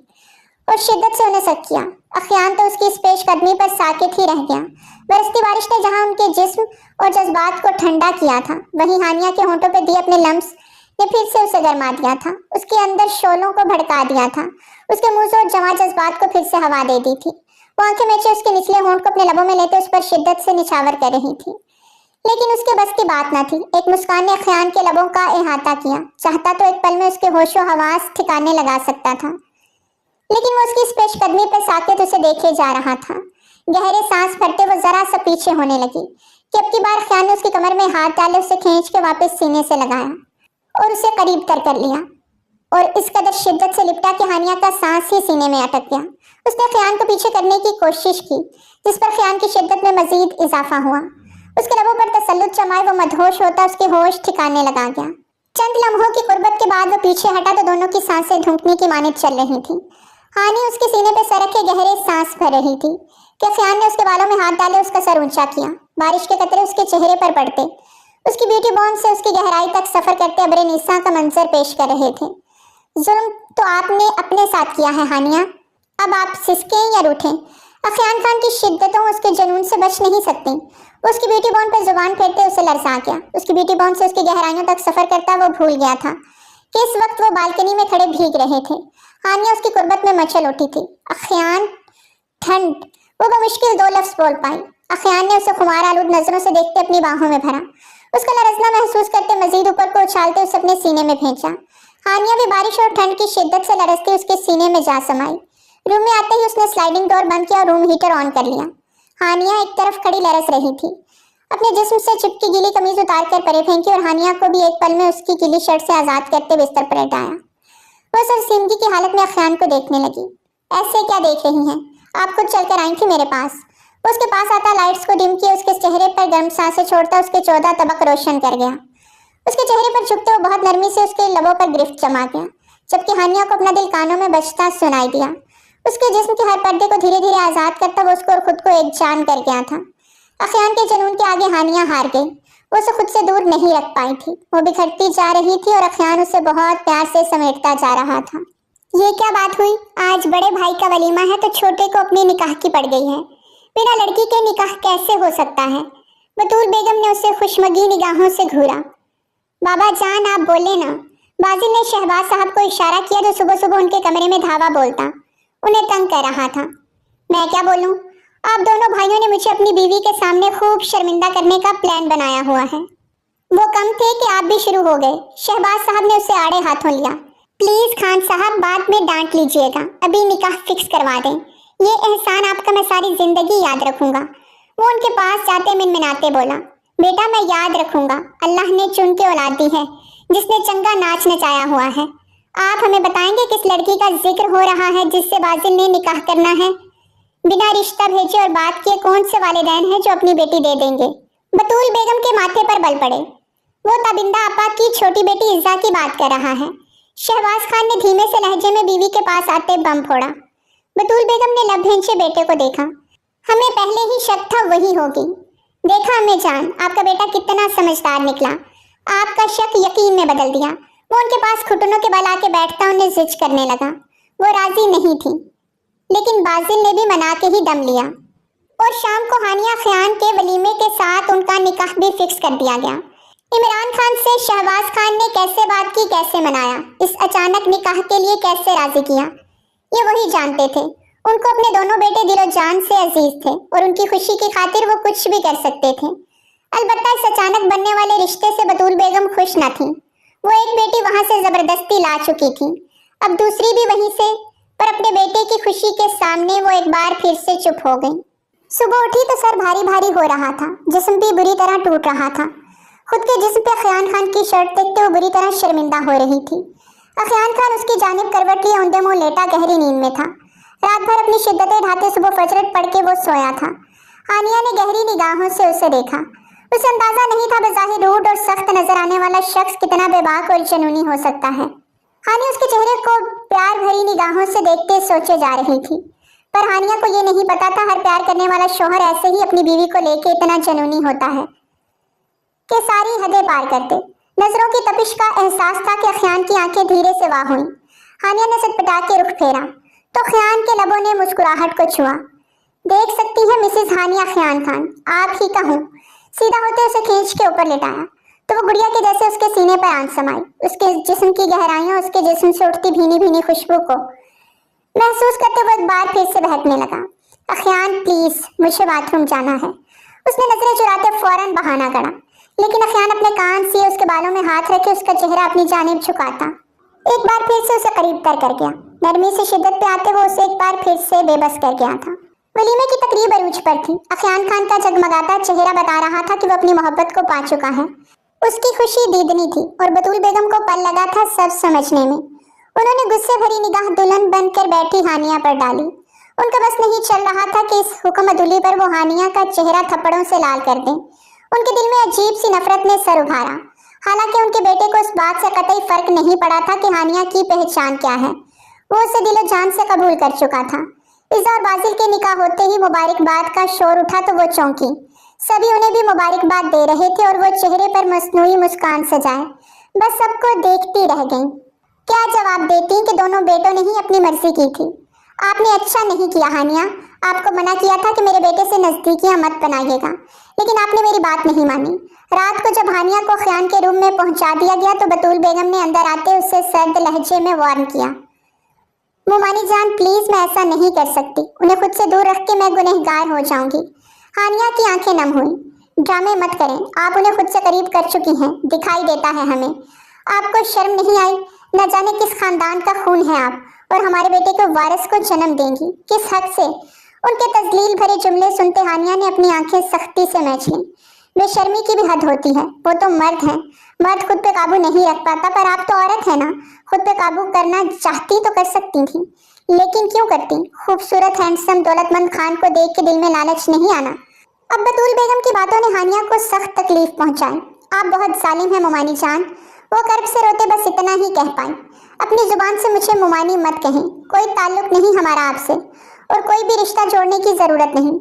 और शिद्दत से उन्हें सक किया। अखियान तो उसकी इस पेशकदमी पर साकित ही रह गया। बरसती बारिश ने जहां उनके जिस्म और जज्बात को ठंडा किया था, वहीं हानिया के होंठों पे दिए अपने लम्स ने फिर से उसे गरमा दिया था। उसके अंदर शोलों को भड़का दिया था। उसके मुंह से जमा जज्बात को फिर से हवा दे दी थी। वो आंखें मेचे उसके निचले होंठ को अपने लबों में लेते उस पर शिद्दत से निछावर कर रही थी, लेकिन उसके बस की बात न थी। एक मुस्कान ने अखियान के लबों का इहाता किया। चाहता तो एक पल में उसके होशो हवास ठिकाने लगा सकता था, लेकिन वो उसकी इस पेशकदमी पर साकित उसे देखे जा रहा था। गहरे सांस भरते वो जरा सा पीछे होने लगी कि अब की बार अखियान ने उसकी कमर में हाथ डाले उसे खींच के वापस सीने से लगाया और उसे करीब कर लिया और इस कदर शिद्दत से लिपटा कि हानिया का सांस ही सीने में अटक गया। उसने अखियान को पीछे करने की कोशिश की, जिस पर अखियान की शिद्दत में मजीद इजाफा हुआ। उसके लबों पर तसल्लुत जमाए वो मदहोश होता उसके होश ठिकाने लगा गया। चंद लम्हों की कुर्बत के बाद वो पीछे हटा तो दोनों की सांसें धुंकने की मानित चल रही थी। हानी उसके सीने पे सर रखे गहरे सांस भर रही थी कि अखियान ने उसके बालों में हाथ डाले उसका सर ऊंचा किया। बारिश के कतरे उसके चेहरे पर पड़ते उसकी ब्यूटी बॉन्ड से उसकी गहराई तक सफर करते अबरे निसा का मंजर पेश कर रहे थे। जुल्म तो आपने अपने साथ किया है हानिया, अब आप सिसकें या रूठें। अखियान खान की शिद्दतों उसके जुनून से बच नहीं सकती। उसकी ब्यूटी बॉन्ड पर जुबान फेरते उसे लरसा गया। उसकी ब्यूटी बॉन्ड से उसकी गहराइयों तक सफर करता वो भूल गया था कि इस वक्त वो बालकनी में खड़े भीग रहे थे। हानिया उसकी कुर्बत में मचल उठी थी। अखियान, ठंड। वो बमुश्किल दो लफ्ज बोल पाई। अखियान ने उसे खुमार आलूद नजरों से देखते अपनी बाहों में भरा। उसका लरसना महसूस करते मजीद ऊपर को उछालते उसे अपने सीने में भेजा। हानिया भी बारिश और ठंड की शिद्दत से लरसती उसके सीने में जा समाई। रूम में आते ही उसने स्लाइडिंग डोर बंद किया और रूम हीटर ऑन कर लिया। हानिया एक तरफ खड़ी लरस रही थी। अपने जिस्म से चिपकी गीली कमीज उतार कर परे फेंकी और हानिया को भी एक पल में उसकी गीली शर्ट से आजाद करते बिस्तर पर लेटाया। वो सरसीमगी की हालत में अखियान को देखने लगी। ऐसे क्या देख रही हैं? आप खुद चलकर आई थी मेरे पास। वो उसके पास आता लाइट्स को डिम किए उसके चेहरे पर गर्म सांसें छोड़ता उसके 14 तबक रोशन कर गया। उसके चेहरे पर झुकते वो बहुत नरमी से उसके लबों पर गिरफ्त जमा गया, जबकि हानिया को अपना दिल कानों में बजता सुनाई दिया। उसके जिस्म के हर पर्दे को धीरे धीरे आजाद करता वो उसको और खुद को एक जान कर गया था। अखियान के जुनून के आगे हानिया हार गई। वो उसे खुद से दूर नहीं रख पाई थी। वो बिखरती जा रही थी और अखियान उसे बहुत प्यार से समेटता जा रहा था। ये क्या बात हुई? आज बड़े भाई का वलीमा है तो छोटे को अपने निकाह की पड़ गई है। बिना लड़की के निकाह कैसे हो सकता है? बतूल बेगम ने उसे खुशमगी निगाहों से घूरा। बाबा जान आप बोले ना। बाजिल ने शहबाज साहब को इशारा किया जो सुबह सुबह उनके कमरे में धावा बोलता उन्हें तंग कर रहा था। मैं क्या बोलूं? आप दोनों भाइयों ने मुझे अपनी बीवी के सामने खूब शर्मिंदा करने का प्लान बनाया हुआ है। वो कम थे कि आप भी शुरू हो गए। शहबाज साहब ने उसे आड़े हाथों लिया। प्लीज खान साहब बाद में डांट लीजिएगा, अभी निकाह फिक्स करवा दें। ये एहसान आपका मैं सारी जिंदगी याद रखूंगा। वो उनके पास जाते मिनमिनाते बोला, बेटा मैं याद रखूंगा। अल्लाह ने चुन के औलाद दी है जिसने चंगा नाच नचाया हुआ है। आप हमें बताएंगे किस लड़की का जिक्र हो रहा है जिससे बाजिल ने निकाह करना है? बिना रिश्ता भेजे और बात किए कौन से वालिदैन हैं जो अपनी बेटी दे देंगे? बतूल बेगम के माथे पर बल पड़े। वो ताबिंदा आपा की छोटी बेटी इज़्ज़ा की बात कर रहा है। शहबाज खान ने धीमे से लहजे में बीवी के पास आते बम फोड़ा। बतूल बेगम ने लब भेंचे बेटे को देखा। हमें पहले ही शक था वही होगी। देखा अम्मी जान, आपका बेटा कितना समझदार निकला। आपका शक यकीन में बदल दिया। वो उनके पास घुटनों के बल आके बैठता उन्हें जिद करने लगा। वो राजी नहीं थी, लेकिन बाजिल ने भी मना के ही दम लिया और शाम को हानिया खयान के वलीमे के साथ उनका निकाह भी फिक्स कर दिया गया। इमरान खान से शहबाज खान ने कैसे बात की, कैसे मनाया, इस अचानक निकाह के लिए कैसे राजी किया, ये वही जानते थे। उनको अपने दोनों बेटे दिलो जान से अजीज थे और उनकी खुशी की खातिर वो कुछ भी कर सकते थे। अलबत्ता इस अचानक बनने वाले रिश्ते से बतूल बेगम खुश न थी। वो एक बेटी वहां से जबरदस्ती ला चुकी थी, अब दूसरी भी वहीं से, पर अपने बेटे की खुशी के सामने वो एक बार फिर से चुप हो गई। सुबह उठी तो सर भारी भारी हो रहा था, जिस्म भी बुरी तरह टूट रहा था। खुद के जिस्म पे अखयान खान की शर्ट देखते वो बुरी तरह शर्मिंदा हो रही थी। अखयान खान उसकी जानिब करवट लिए औंधे मुंह लेटा गहरी नींद में था। रात भर अपनी शिद्दतें ढाते सुबह फजरत पढ़ के वो सोया था। हानिया ने गहरी निगाहों से उसे देखा। उसे अंदाजा नहीं था बज़ाहिर रूड और सख्त नजर आने वाला शख्स कितना बेबाक और जुनूनी हो सकता है। हानिया उसके चेहरे को प्यार भरी निगाहों से देखते सोचे जा रही थी, पर हानिया को ये नहीं पता था हर प्यार करने वाला शौहर ऐसे ही अपनी बीवी को लेके इतना जुनूनी होता है कि सारी हदें पार करते। नजरों की तपिश का एहसास था कि अखयान की आंखें धीरे से वाह हुई। हानिया ने सटपटा के रुख फेरा तो खयान के लबों ने मुस्कुराहट को छुआ। देख सकती है मिसेस हानिया खयान खान, आप ही का हूँ। सीधा होते उसे खींच के ऊपर लेटाया तो वो गुड़िया के जैसे उसके सीने पर आंच समाई। उसके जिस्म की गहराइयों, उसके जिस्म से उठती भीनी भीनी खुशबू को महसूस करते वो एक बार फिर से बहकने लगा। अखयान प्लीज, मुझे बाथरूम जाना है। उसने नजरें चुराते फौरन बहाना करा, लेकिन अखयान अपने कान से उसके बालों में हाथ रखे उसका चेहरा अपनी जानिब झुकाता एक बार फिर से उसे करीब कर गया। नरमी से शिद्दत पे आते वो उसे एक बार फिर से बेबस कर गया था। वलीमे की तकरीब अरूज पर थी। अखयान खान का जगमगाता चेहरा बता रहा था कि वो अपनी मोहब्बत को पा चुका है। उसकी खुशी दीदनी थी और बतूल बेगम को पल लगा था सब समझने में। उन्होंने गुस्से भरी निगाह दुल्हन बनकर बैठी हानिया पर डाली। उनका बस नहीं चल रहा था कि इस हुक्म अदुली पर वो हानिया का चेहरा थप्पड़ों से लाल कर दें। उनके दिल में अजीब सी नफरत ने सर उभारा। हालांकि उनके बेटे को इस बात से कतई फर्क नहीं पड़ा था कि हानिया की पहचान क्या है। वो उसे दिलो जान से कबूल कर चुका था। इज़ा और बाजिल के निकाह होते ही मुबारकबाद का शोर उठा तो वो चौंकी। सभी उन्हें भी मुबारकबाद दे रहे थे और वो चेहरे पर मसनूई मुस्कान सजाए बस सबको देखती रह गईं। क्या जवाब देती कि दोनों बेटों ने ही अपनी मर्जी की थी। आपने अच्छा नहीं किया हानिया, आपको मना किया था कि मेरे बेटे से नजदीकियां मत बनाइएगा, लेकिन आपने मेरी बात नहीं मानी। रात को जब हानिया को खयान के रूम में पहुंचा दिया गया तो बतूल बेगम ने अंदर आते उसे सर्द लहजे में वार्न किया, मुमानी जान प्लीज, मैं ऐसा नहीं कर सकती। उन्हें खुद से दूर रख के मैं गुनहगार हो जाऊंगी। हानिया की आंखें नम हुई। ड्रामे मत करें, आप उन्हें खुद से करीब कर चुकी हैं, दिखाई देता है हमें। आपको शर्म नहीं आई? न जाने किस खानदान का खून है आप, और हमारे बेटे को वारिस को जन्म देंगी, किस हक से? उनके तजलील भरे जुमले सुनते हानिया ने अपनी आंखें सख्ती से मैच लीं। बेशर्मी की भी हद होती है, वो तो मर्द हैं, मर्द खुद पे काबू नहीं रख पाता, पर आप तो औरत है ना, खुद पे काबू करना चाहती तो कर सकती थी, लेकिन क्यों करती? खूबसूरत हैंडसम दौलतमंद खान को देख के दिल में लालच नहीं आना? अब बतूल बेगम की बातों ने हानिया को सख्त तकलीफ पहुंचाई। आप बहुत जालिम हैं मुमानी जान, वो कर्ब से रोते बस इतना ही कह पाई। अपनी जुबान से मुझे मुमानी मत कहें, कोई ताल्लुक नहीं हमारा आपसे, और कोई भी रिश्ता जोड़ने की जरूरत नहीं।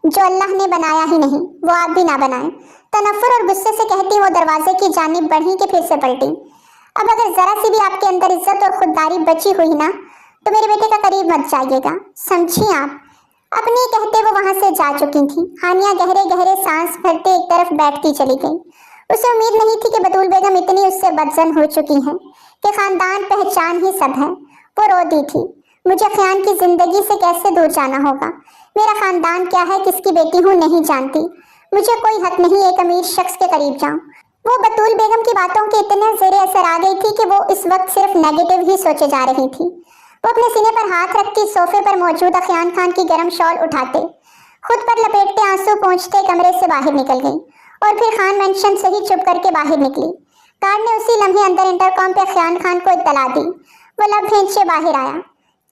जो अल्लाह ने बनाया ही नहीं वो आप भी ना बनाएं। तनफ्फुर और गुस्से से कहती वो दरवाजे की जानिब बढ़ी कि फिर से पलटी। अब अगर जरा सी भी आपके अंदर इज्जत और खुददारी बची हुई ना तो मेरे बेटे का करीब मत जाइएगा, समझी आप? अपनी कहते वो वहां से जा चुकी थी। हानिया गहरे गहरे सांस भरते एक तरफ बैठती चली गई। उसे उम्मीद नहीं थी कि बतूल बेगम इतनी उससे बदजन हो चुकी हैं कि खानदान पहचान ही सब है। वो रो दी थी, मुझे खयान की जिंदगी से कैसे दूर जाना होगा, मेरा खानदान क्या है, किसकी बेटी हूँ नहीं जानती, मुझे कोई हक नहीं एक अमीर शख्स के करीब जाऊं। वो बतूल बेगम की बातों के इतने ज़ेरे असर आ गई थी कि वो इस वक्त सिर्फ नेगेटिव ही सोचे जा रही थी। वो अपने सीने पर हाथ रखती सोफे पर मौजूद खयान खान की गर्म शॉल उठाते, खुद पर लपेटते आंसू पोंछते कमरे से बाहर निकल गई और फिर खान मेंशन से ही चुप करके बाहर निकली। गार्ड ने उसी लम्हे अंदर इंटरकॉम पे खयान खान को इत्तला दी। वो लब खींचे बाहर आया।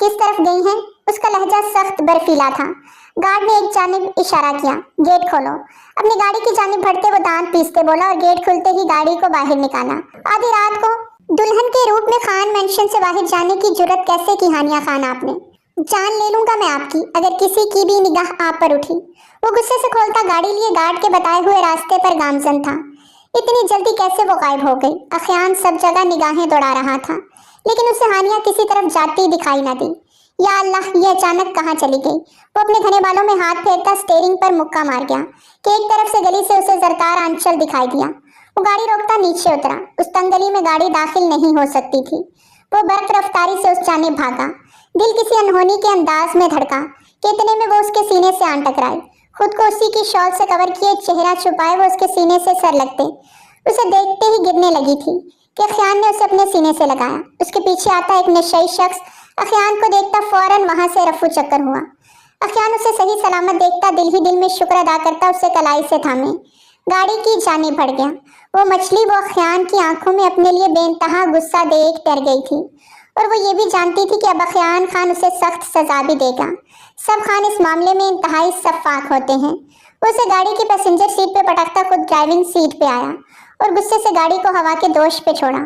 किस तरफ गई हैं? उसका लहजा सख्त बर्फीला था। गार्ड ने एक जानिब इशारा किया, गेट खोलो। अपनी गाड़ी की जानिब बढ़ते वो दांत पीसते बोला और गेट खुलते ही गाड़ी को बाहर निकाला। आधी रात को दुल्हन के रूप में खान मेंशन से बाहर जाने की जुर्रत कैसे की हानिया खान आपने? जान ले लूंगा मैं आपकी अगर किसी की भी निगाह आप पर उठी। वो गुस्से से खोलता गाड़ी लिए गार्ड के बताए हुए रास्ते पर गामजन था। इतनी जल्दी कैसे वो गायब हो गई? अखयान सब जगह निगाहें दौड़ा रहा था, लेकिन उसे हानिया किसी तरफ जाती दिखाई न दी। या अल्लाह, ये अचानक कहाँ चली गई? वो अपने घने बालों में हाथ फेरता स्टीयरिंग पर मुक्का मार गया कि एक तरफ से गली से उसे जरतार आंचल दिखाई दिया। वो गाड़ी रोकता नीचे उतरा। उस तंग गली में गाड़ी दाखिल नहीं हो सकती थी। वो बर्क रफ्तारी से उस जानिब भागा। दिल किसी अनहोनी के अंदाज में धड़का कि इतने में वो उसके सीने से आन टकराई। खुद को उसी की शॉल से कवर किए चेहरा छुपाए वो उसके सीने से सर लगते उसे देखते ही गिरने लगी थी कि अखयान ने उसे अपने सीने से लगाया। उसके पीछे आता एक नशई शख्स अखयान को देखता फौरन वहां से रफू चक्कर हुआ। अखयान उसे सही सलामत देखता दिल ही दिल में शुक्र अदा करता उसे कलाई से थामे गाड़ी की जानिब बढ़ गया। वो मछली वो अखयान की आंखों में अपने लिए बेइंतहा गुस्सा देख डर गई थी, और वो ये भी जानती थी कि अब अखयान खान उसे सख्त सजा भी देगा। सब खान इस मामले में इंतहाई शफाक होते हैं। वो उसे गाड़ी की पैसेंजर सीट पे पटकता खुद ड्राइविंग सीट पे आया और गुस्से से गाड़ी को हवा के दोष पे छोड़ा।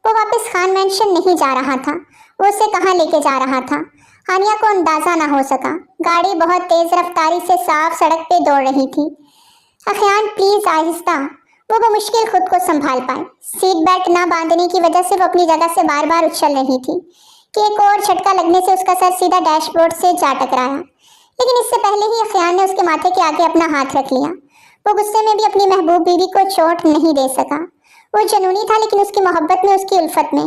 वो वापस खान मैंशन नहीं जा रहा था। वो उसे कहाँ लेके जा रहा था हानिया को अंदाजा ना हो सका। गाड़ी बहुत तेज रफ्तारी से साफ सड़क पे दौड़ रही थी। अखयान प्लीज आहिस्ता। वो बमुश्किल खुद को संभाल पाए। सीट बेल्ट ना बांधने की वजह से वो अपनी जगह से बार बार उछल रही थी कि एक और झटका लगने से उसका सर सीधा डैशबोर्ड से जा टकराया। लेकिन इससे पहले ही अखयान ने उसके माथे के आगे अपना हाथ रख लिया। वो गुस्से में भी अपनी महबूब बीवी को चोट नहीं दे सका। वो जनूनी था, लेकिन उसकी मोहब्बत में, उसकी उल्फत में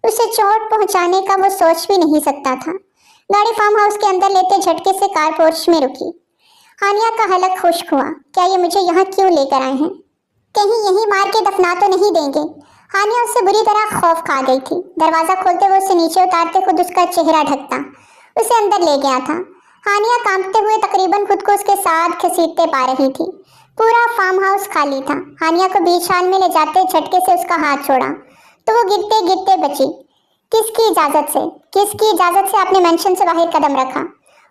उसे चोट पहुंचाने का वो सोच भी नहीं सकता था। गाड़ी फार्म हाउस के अंदर लेते झटके से कार पोर्च में रुकी। हानिया का हलक खुश्क हुआ। क्या ये मुझे यहाँ क्यों लेकर आए हैं? कहीं यहीं मार के दफना तो नहीं देंगे? हानिया उससे बुरी तरह खौफ खा गई थी। दरवाजा खोलते हुए उसे नीचे उतारते खुद उसका चेहरा ढकता उसे अंदर ले गया था। हानिया कांपते हुए तकरीबन खुद को उसके साथ घसीटते पा रही थी। पूरा फार्म हाउस खाली था। हानिया को बीच हाल में ले जाते झटके से उसका हाथ छोड़ा तो वो गिरते गिरते बची। किसकी इजाजत से? किसकी इजाजत से आपने मेंशन से बाहर कदम रखा?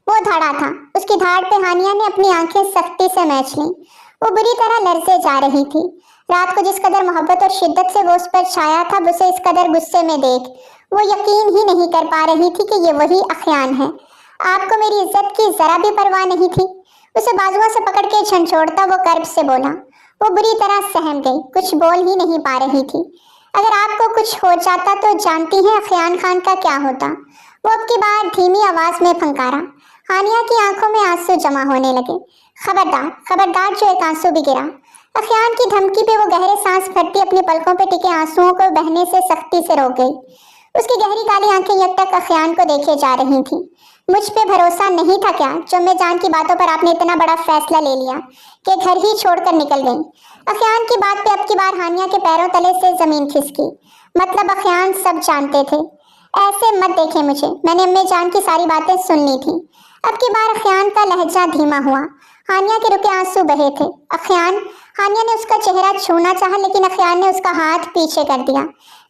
वो धड़ा था। उसकी धाड़ पे हानिया ने अपनी आंखें सख्ती से मैच लीं। वो बुरी तरह लरसे जा रही थी। रात को जिस कदर मोहब्बत और शिद्दत से वो उस पर छाया था, उसे इस कदर गुस्से में देख वो यकीन ही नहीं कर पा रही थी कि ये वही अखयान है। आपको मेरी इज्जत की जरा भी परवाह नहीं थी? उसे बाजुओं से पकड़ के झंझोड़ता वो कर्ब से बोला। वो बुरी तरह सहम गई, कुछ बोल ही नहीं पा रही थी। अगर आपको कुछ हो जाता तो जानती हैं अखयान खान का क्या होता? वो अब की बार धीमी आवाज में फंकारा। हानिया की आंखों में आंसू जमा होने लगे। खबरदार, खबरदार! जो एक आंसू भी गिरा। अखयान की धमकी पे वो गहरे सांस भरती अपनी पलकों पे टिके आंसुओं को बहने से सख्ती से रोक गई। उसकी गहरी काली आंखें यक तक अखयान को देखे जा रही थीं। मुझ पे भरोसा नहीं था क्या, जो मैं जान की बातों पर आपने इतना बड़ा फैसला ले लिया कि घर ही छोड़कर निकल गई? अखयान की बात पे अब की बार हानिया के पैरों तले से जमीन खिसकी। मतलब अखयान सब जानते थे। ऐसे मत देखे मुझे, मैंने अम्मी जान की सारी बातें सुन ली थी। अब की बार अखयान का लहजा धीमा हुआ। हानिया के रुके आंसू बहे थे। अखयान! हानिया ने उसका चेहरा छूना चाहा, लेकिन अखयान ने उसका हाथ पीछे कर दिया।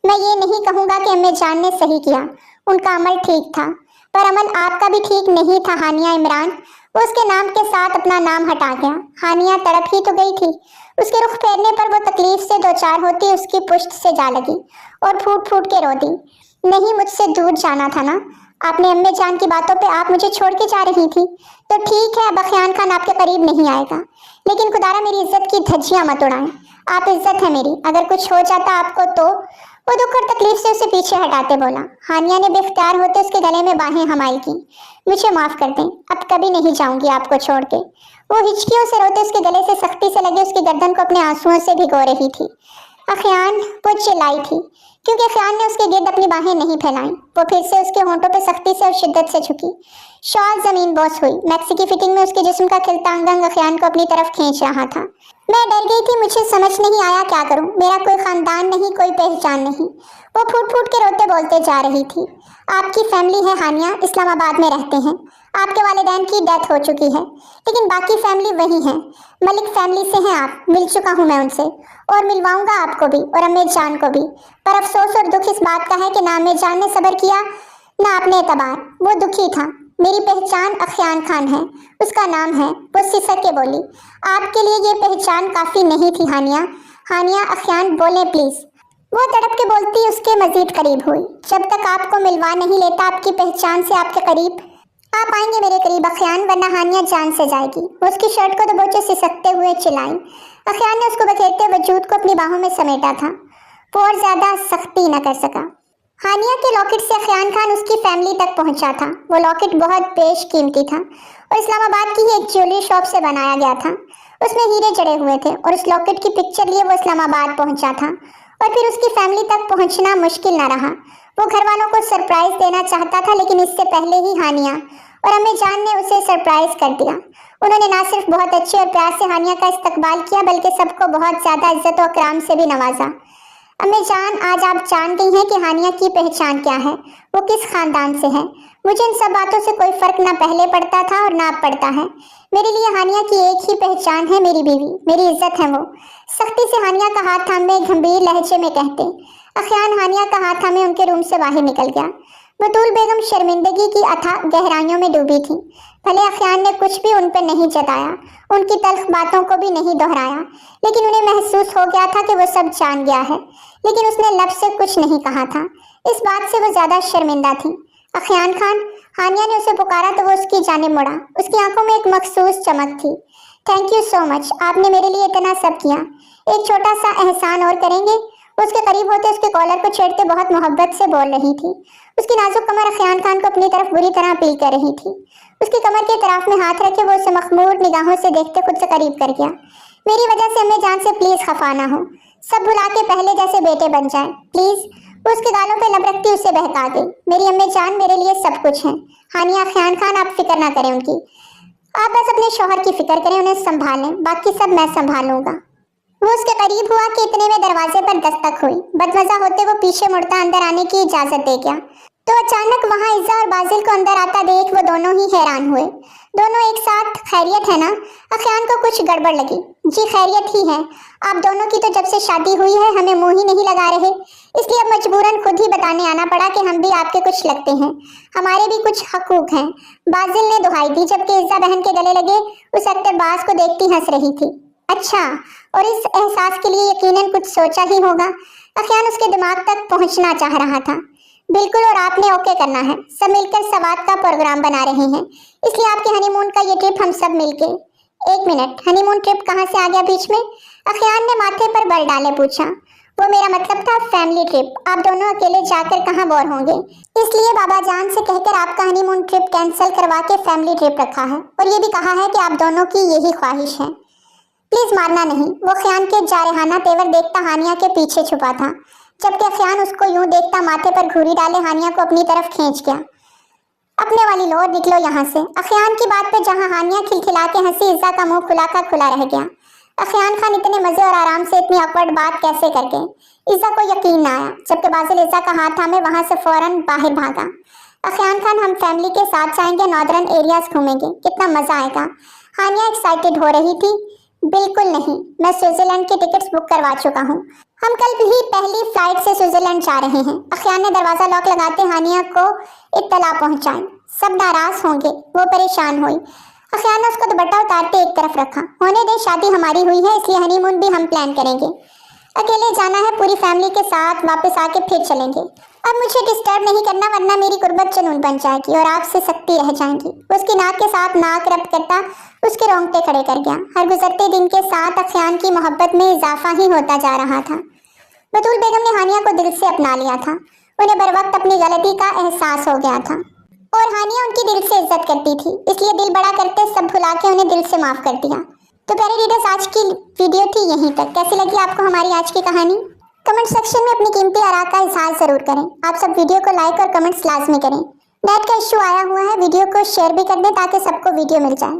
मैं ये नहीं कहूँगा कि अम्मी जान ने सही किया, उनका अमल ठीक था, पर अमल आपका भी ठीक नहीं था हानिया इमरान। वो उसके नाम के साथ अपना नाम हटा गया। हानिया तड़प ही तो गई थी। उसके रुख फेरने पर वो तकलीफ से दो चार होती उसकी पुश्त से जा लगी और फूट फूट के रो दी। नहीं, मुझसे दूर जाना था ना? आपने अम्मी जान की बातों पे आप मुझे छोड़ के जा रही थी, तो ठीक है, अब अखयान खान आपके करीब नहीं आएगा, लेकिन खुदारा मेरी इज्जत की धज्जियां मत उड़ाएं। आप इज्जत है मेरी, अगर कुछ हो जाता आपको तो? वो दुख और तकलीफ से उसे पीछे हटाते बोला। हानिया ने बेख्तियार होते उसके गले में बाहें हमाई की। मुझे माफ कर दें, अब कभी नहीं जाऊंगी आपको छोड़ के। वो हिचकियों से रोते उसके गले से सख्ती से लगे उसकी गर्दन को अपने आंसुओं से भिगो रही थी। अखयान! वो चिल्लाई थी, क्योंकि अखयान ने उसके गिर्द अपनी बाहें नहीं फैलाई। वो फिर से उसके होंठों पे सख्ती से और शिद्दत से झुकी। शॉल जमीन बोस हुई। मैक्सी की फिटिंग में उसके जिस्म का खिलता अंग अखयान को अपनी तरफ खींच रहा था। मैं डर गई थी, मुझे समझ नहीं आया क्या करूं। मेरा कोई खानदान नहीं, कोई पहचान नहीं। वो फूट फूट के रोते बोलते जा रही थी। आपकी फैमिली है हानिया, इस्लामाबाद में रहते हैं। आपके वालिदैन की डेथ हो चुकी है, लेकिन बाकी फैमिली वही है। मलिक फैमिली से हैं आप। मिल चुका हूं मैं उनसे, और मिलवाऊंगा आपको भी और अम्मी जान को भी। पर अफसोस और दुख इस बात का है कि ना अम्मी जान ने सब्र किया, ना आपने एतबार। वो दुखी था। मेरी पहचान अखयान खान है, उसका नाम है। वो सिसक के बोली। आपके लिए ये पहचान काफी नहीं थी हानिया। हानिया! अखयान बोले प्लीज। वो तड़प के बोलती उसके मजीद करीब हुई। जब तक आपको मिलवा नहीं लेता आपकी पहचान से आपके करीब, आप आएंगे मेरे करीब अखियान, वरना हानिया जान से जाएगी। वो उसकी शर्ट को दबोचे सिसकते हुए चिल्लाई। अखियान ने उसको बखेरते वजूद को अपनी बाहों में समेटा था। वो और ज्यादा सख्ती न कर सका। हानिया के लॉकेट से अखियान खान उसकी फैमिली तक पहुंचा था। वो लॉकेट बहुत बेशकीमती था और इस्लामाबाद की ही एक ज्वेलरी शॉप से बनाया गया था। उसमें हीरे जड़े हुए थे और उस लॉकेट की पिक्चर लिए वो इस्लामाबाद पहुंचा था और फिर उसकी फैमिली तक पहुंचना मुश्किल न रहा। वो घर वालों को सरप्राइज देना चाहता था, लेकिन इससे पहले ही हानिया और अम्मी जान ने उसे सरप्राइज कर दिया। उन्होंने ना सिर्फ बहुत अच्छे और प्यार से हानिया का इस्तकबाल किया, बल्कि सबको बहुत ज्यादा इज्जत और इकराम से भी नवाजा। अम्मी जान, आज आप जान गई हैं कि हानिया की पहचान क्या है, वो किस खानदान से है। मुझे इन सब बातों से कोई फर्क ना पहले पड़ता था और ना अब पड़ता है। मेरे लिए हानिया की एक ही पहचान है, मेरी बीवी, मेरी इज्जत है वो। सख्ती से हानिया का हाथ थामे गंभीर लहजे में कहते अखियान हानिया का हाथ थामे उनके रूम से बाहर निकल गया। बतूल बेगम शर्मिंदगी की अथाह गहराइयों में डूबी थी। भले अखियान ने कुछ भी उन पर नहीं जताया, उनकी तल्ख बातों को भी नहीं दोहराया, लेकिन उन्हें महसूस हो गया था कि वो सब जान गया है। लेकिन उसने लफ्ज़ से कुछ नहीं कहा था। इस बात से वो ज्यादा शर्मिंदा थी। अखियान खान, हानिया ने उसे पुकारा तो वो उसकी जानिब मुड़ा। उसकी आंखों में एक मखसूस चमक थी। थैंक यू सो मच, आपने मेरे लिए इतना सब किया। एक छोटा सा एहसान और करेंगे? उसके करीब होते उसके कॉलर को छेड़ते बहुत मोहब्बत से बोल रही थी। उसकी नाजुक कमर अखियान खान को अपनी तरफ बुरी तरह अपील कर रही थी। उसकी कमर के तरफ में हाथ रखे वो उसे मखमूर निगाहों से देखते खुद से करीब कर गया। मेरी वजह से अम्मी जान से प्लीज खफा ना हो, सब भुला के पहले जैसे बेटे बन जाए प्लीज। वो उसके गालों पे लब रखती उसे बहका गई। मेरी अम्मी जान मेरे लिए सब कुछ है। हानिया, अखियान खान, आप फिक्र ना करें उनकी, आप बस अपने शौहर की फिक्र करें, उन्हें संभालें, बाकी सब मैं संभालूंगा। वो उसके करीब हुआ कि इतने में दरवाजे पर दस्तक हुई। बदमजा होते वो पीछे मुड़ता अंदर आने की इजाजत दे गया तो अचानक वहां इज़्ज़ा और बाजिल को अंदर आता देख वो दोनों ही हैरान हुए। दोनों एक साथ, खैरियत है ना? अखियान को कुछ गड़बड़ लगी। जी खैरियत ही है, आप दोनों की तो जब से शादी हुई है हमें मुंह ही नहीं लगा रहे, इसलिए अब मजबूरन खुद ही बताने आना पड़ा कि हम भी आपके कुछ लगते हैं, हमारे भी कुछ हकूक हैं। बाजिल ने दुहाई दी, जबकि इज़्ज़ा बहन के गले लगे उस अख्तरबाज को देखती हंस रही थी। अच्छा, और इस एहसास के लिए यकीनन कुछ सोचा ही होगा। अखियान उसके दिमाग तक पहुंचना चाह रहा था। बिल्कुल, और आपने ओके करना है, सब मिलकर सवात का प्रोग्राम बना रहे हैं, इसलिए आपके हनीमून का ये ट्रिप हम सब मिलके। एक मिनट, हनीमून ट्रिप कहाँ से आ गया बीच में? अखियान ने माथे पर बल डाले पूछा। वो मेरा मतलब था फैमिली ट्रिप, आप दोनों अकेले जाकर कहाँ बोर होंगे, इसलिए बाबा जान से कहकर आपका हनीमून ट्रिप कैंसिल करवा के फैमिली ट्रिप रखा है, और ये भी कहा है कि आप दोनों की यही ख्वाहिश है। प्लीज मारना नहीं। वो अखियान के जारहाना तेवर देखता हानिया के पीछे छुपा था, जबकि अखियान उसको यूं देखता माथे पर घूरी डाले हानिया को अपनी तरफ खींच गया। अपने वाली लो, निकलो यहाँ से। अखियान की बात पे जहाँ हानिया खिलखिला के हंसी, इज़्ज़ा का मुंह खुला का खुला रह गया। अखियान खान इतने मजे और आराम से इतनी ऑकवर्ड बात कैसे कर गए? इज़्ज़ा को यकीन ना आया, जबकि बाजिल इज़्ज़ा का हाथ थामे वहां से फौरन बाहर भागा। अखियान खान, हम फैमिली के साथ जाएंगे, नॉर्दर्न एरियाज घूमेंगे, कितना मजा आएगा। हानिया एक्साइटेड हो रही थी। बिल्कुल नहीं, मैं स्विट्जरलैंड की टिकट्स बुक करवा चुका हूँ, हम कल ही पहली फ्लाइट से स्विट्जरलैंड जा रहे हैं। अखियान ने दरवाजा लॉक लगाते हानिया को इत्तला पहुंचाई। सब नाराज होंगे, वो परेशान हुई। अखियान ने उसको दुपट्टा उतारते एक तरफ रखा। होने दे, शादी हमारी हुई है, इसलिए हनीमून भी हम प्लान करेंगे। अकेले जाना है, पूरी फैमिली के साथ वापस आके फिर चलेंगे। अब मुझे डिस्टर्ब नहीं करना, वरना मेरी गुर्बत जुनून बन जाएगी और आपसे सख्ती रह जाएंगी। उसकी नाक के साथ नाक रब करता उसके रोंगटे खड़े कर गया। हर गुजरते दिन के साथ अखियान की मोहब्बत में इजाफा ही होता जा रहा था। बतूल बेगम ने हानिया को दिल से अपना लिया था। उन्हें बर वक्त अपनी गलती का एहसास हो गया था और हानिया उनकी दिल से इज्जत करती थी, इसलिए दिल बड़ा करते सब भुला के उन्हें दिल से माफ कर दिया। तो प्यारे रीडर्स, आज की वीडियो थी यहीं तक। कैसी लगी आपको हमारी आज की कहानी? कमेंट सेक्शन में अपनी कीमती आरा का इजहार जरूर करें। आप सब वीडियो को लाइक और कमेंट्स लाजमी करें। नेट का इश्यू आया हुआ है, वीडियो को शेयर भी कर दें ताकि सबको वीडियो मिल जाए।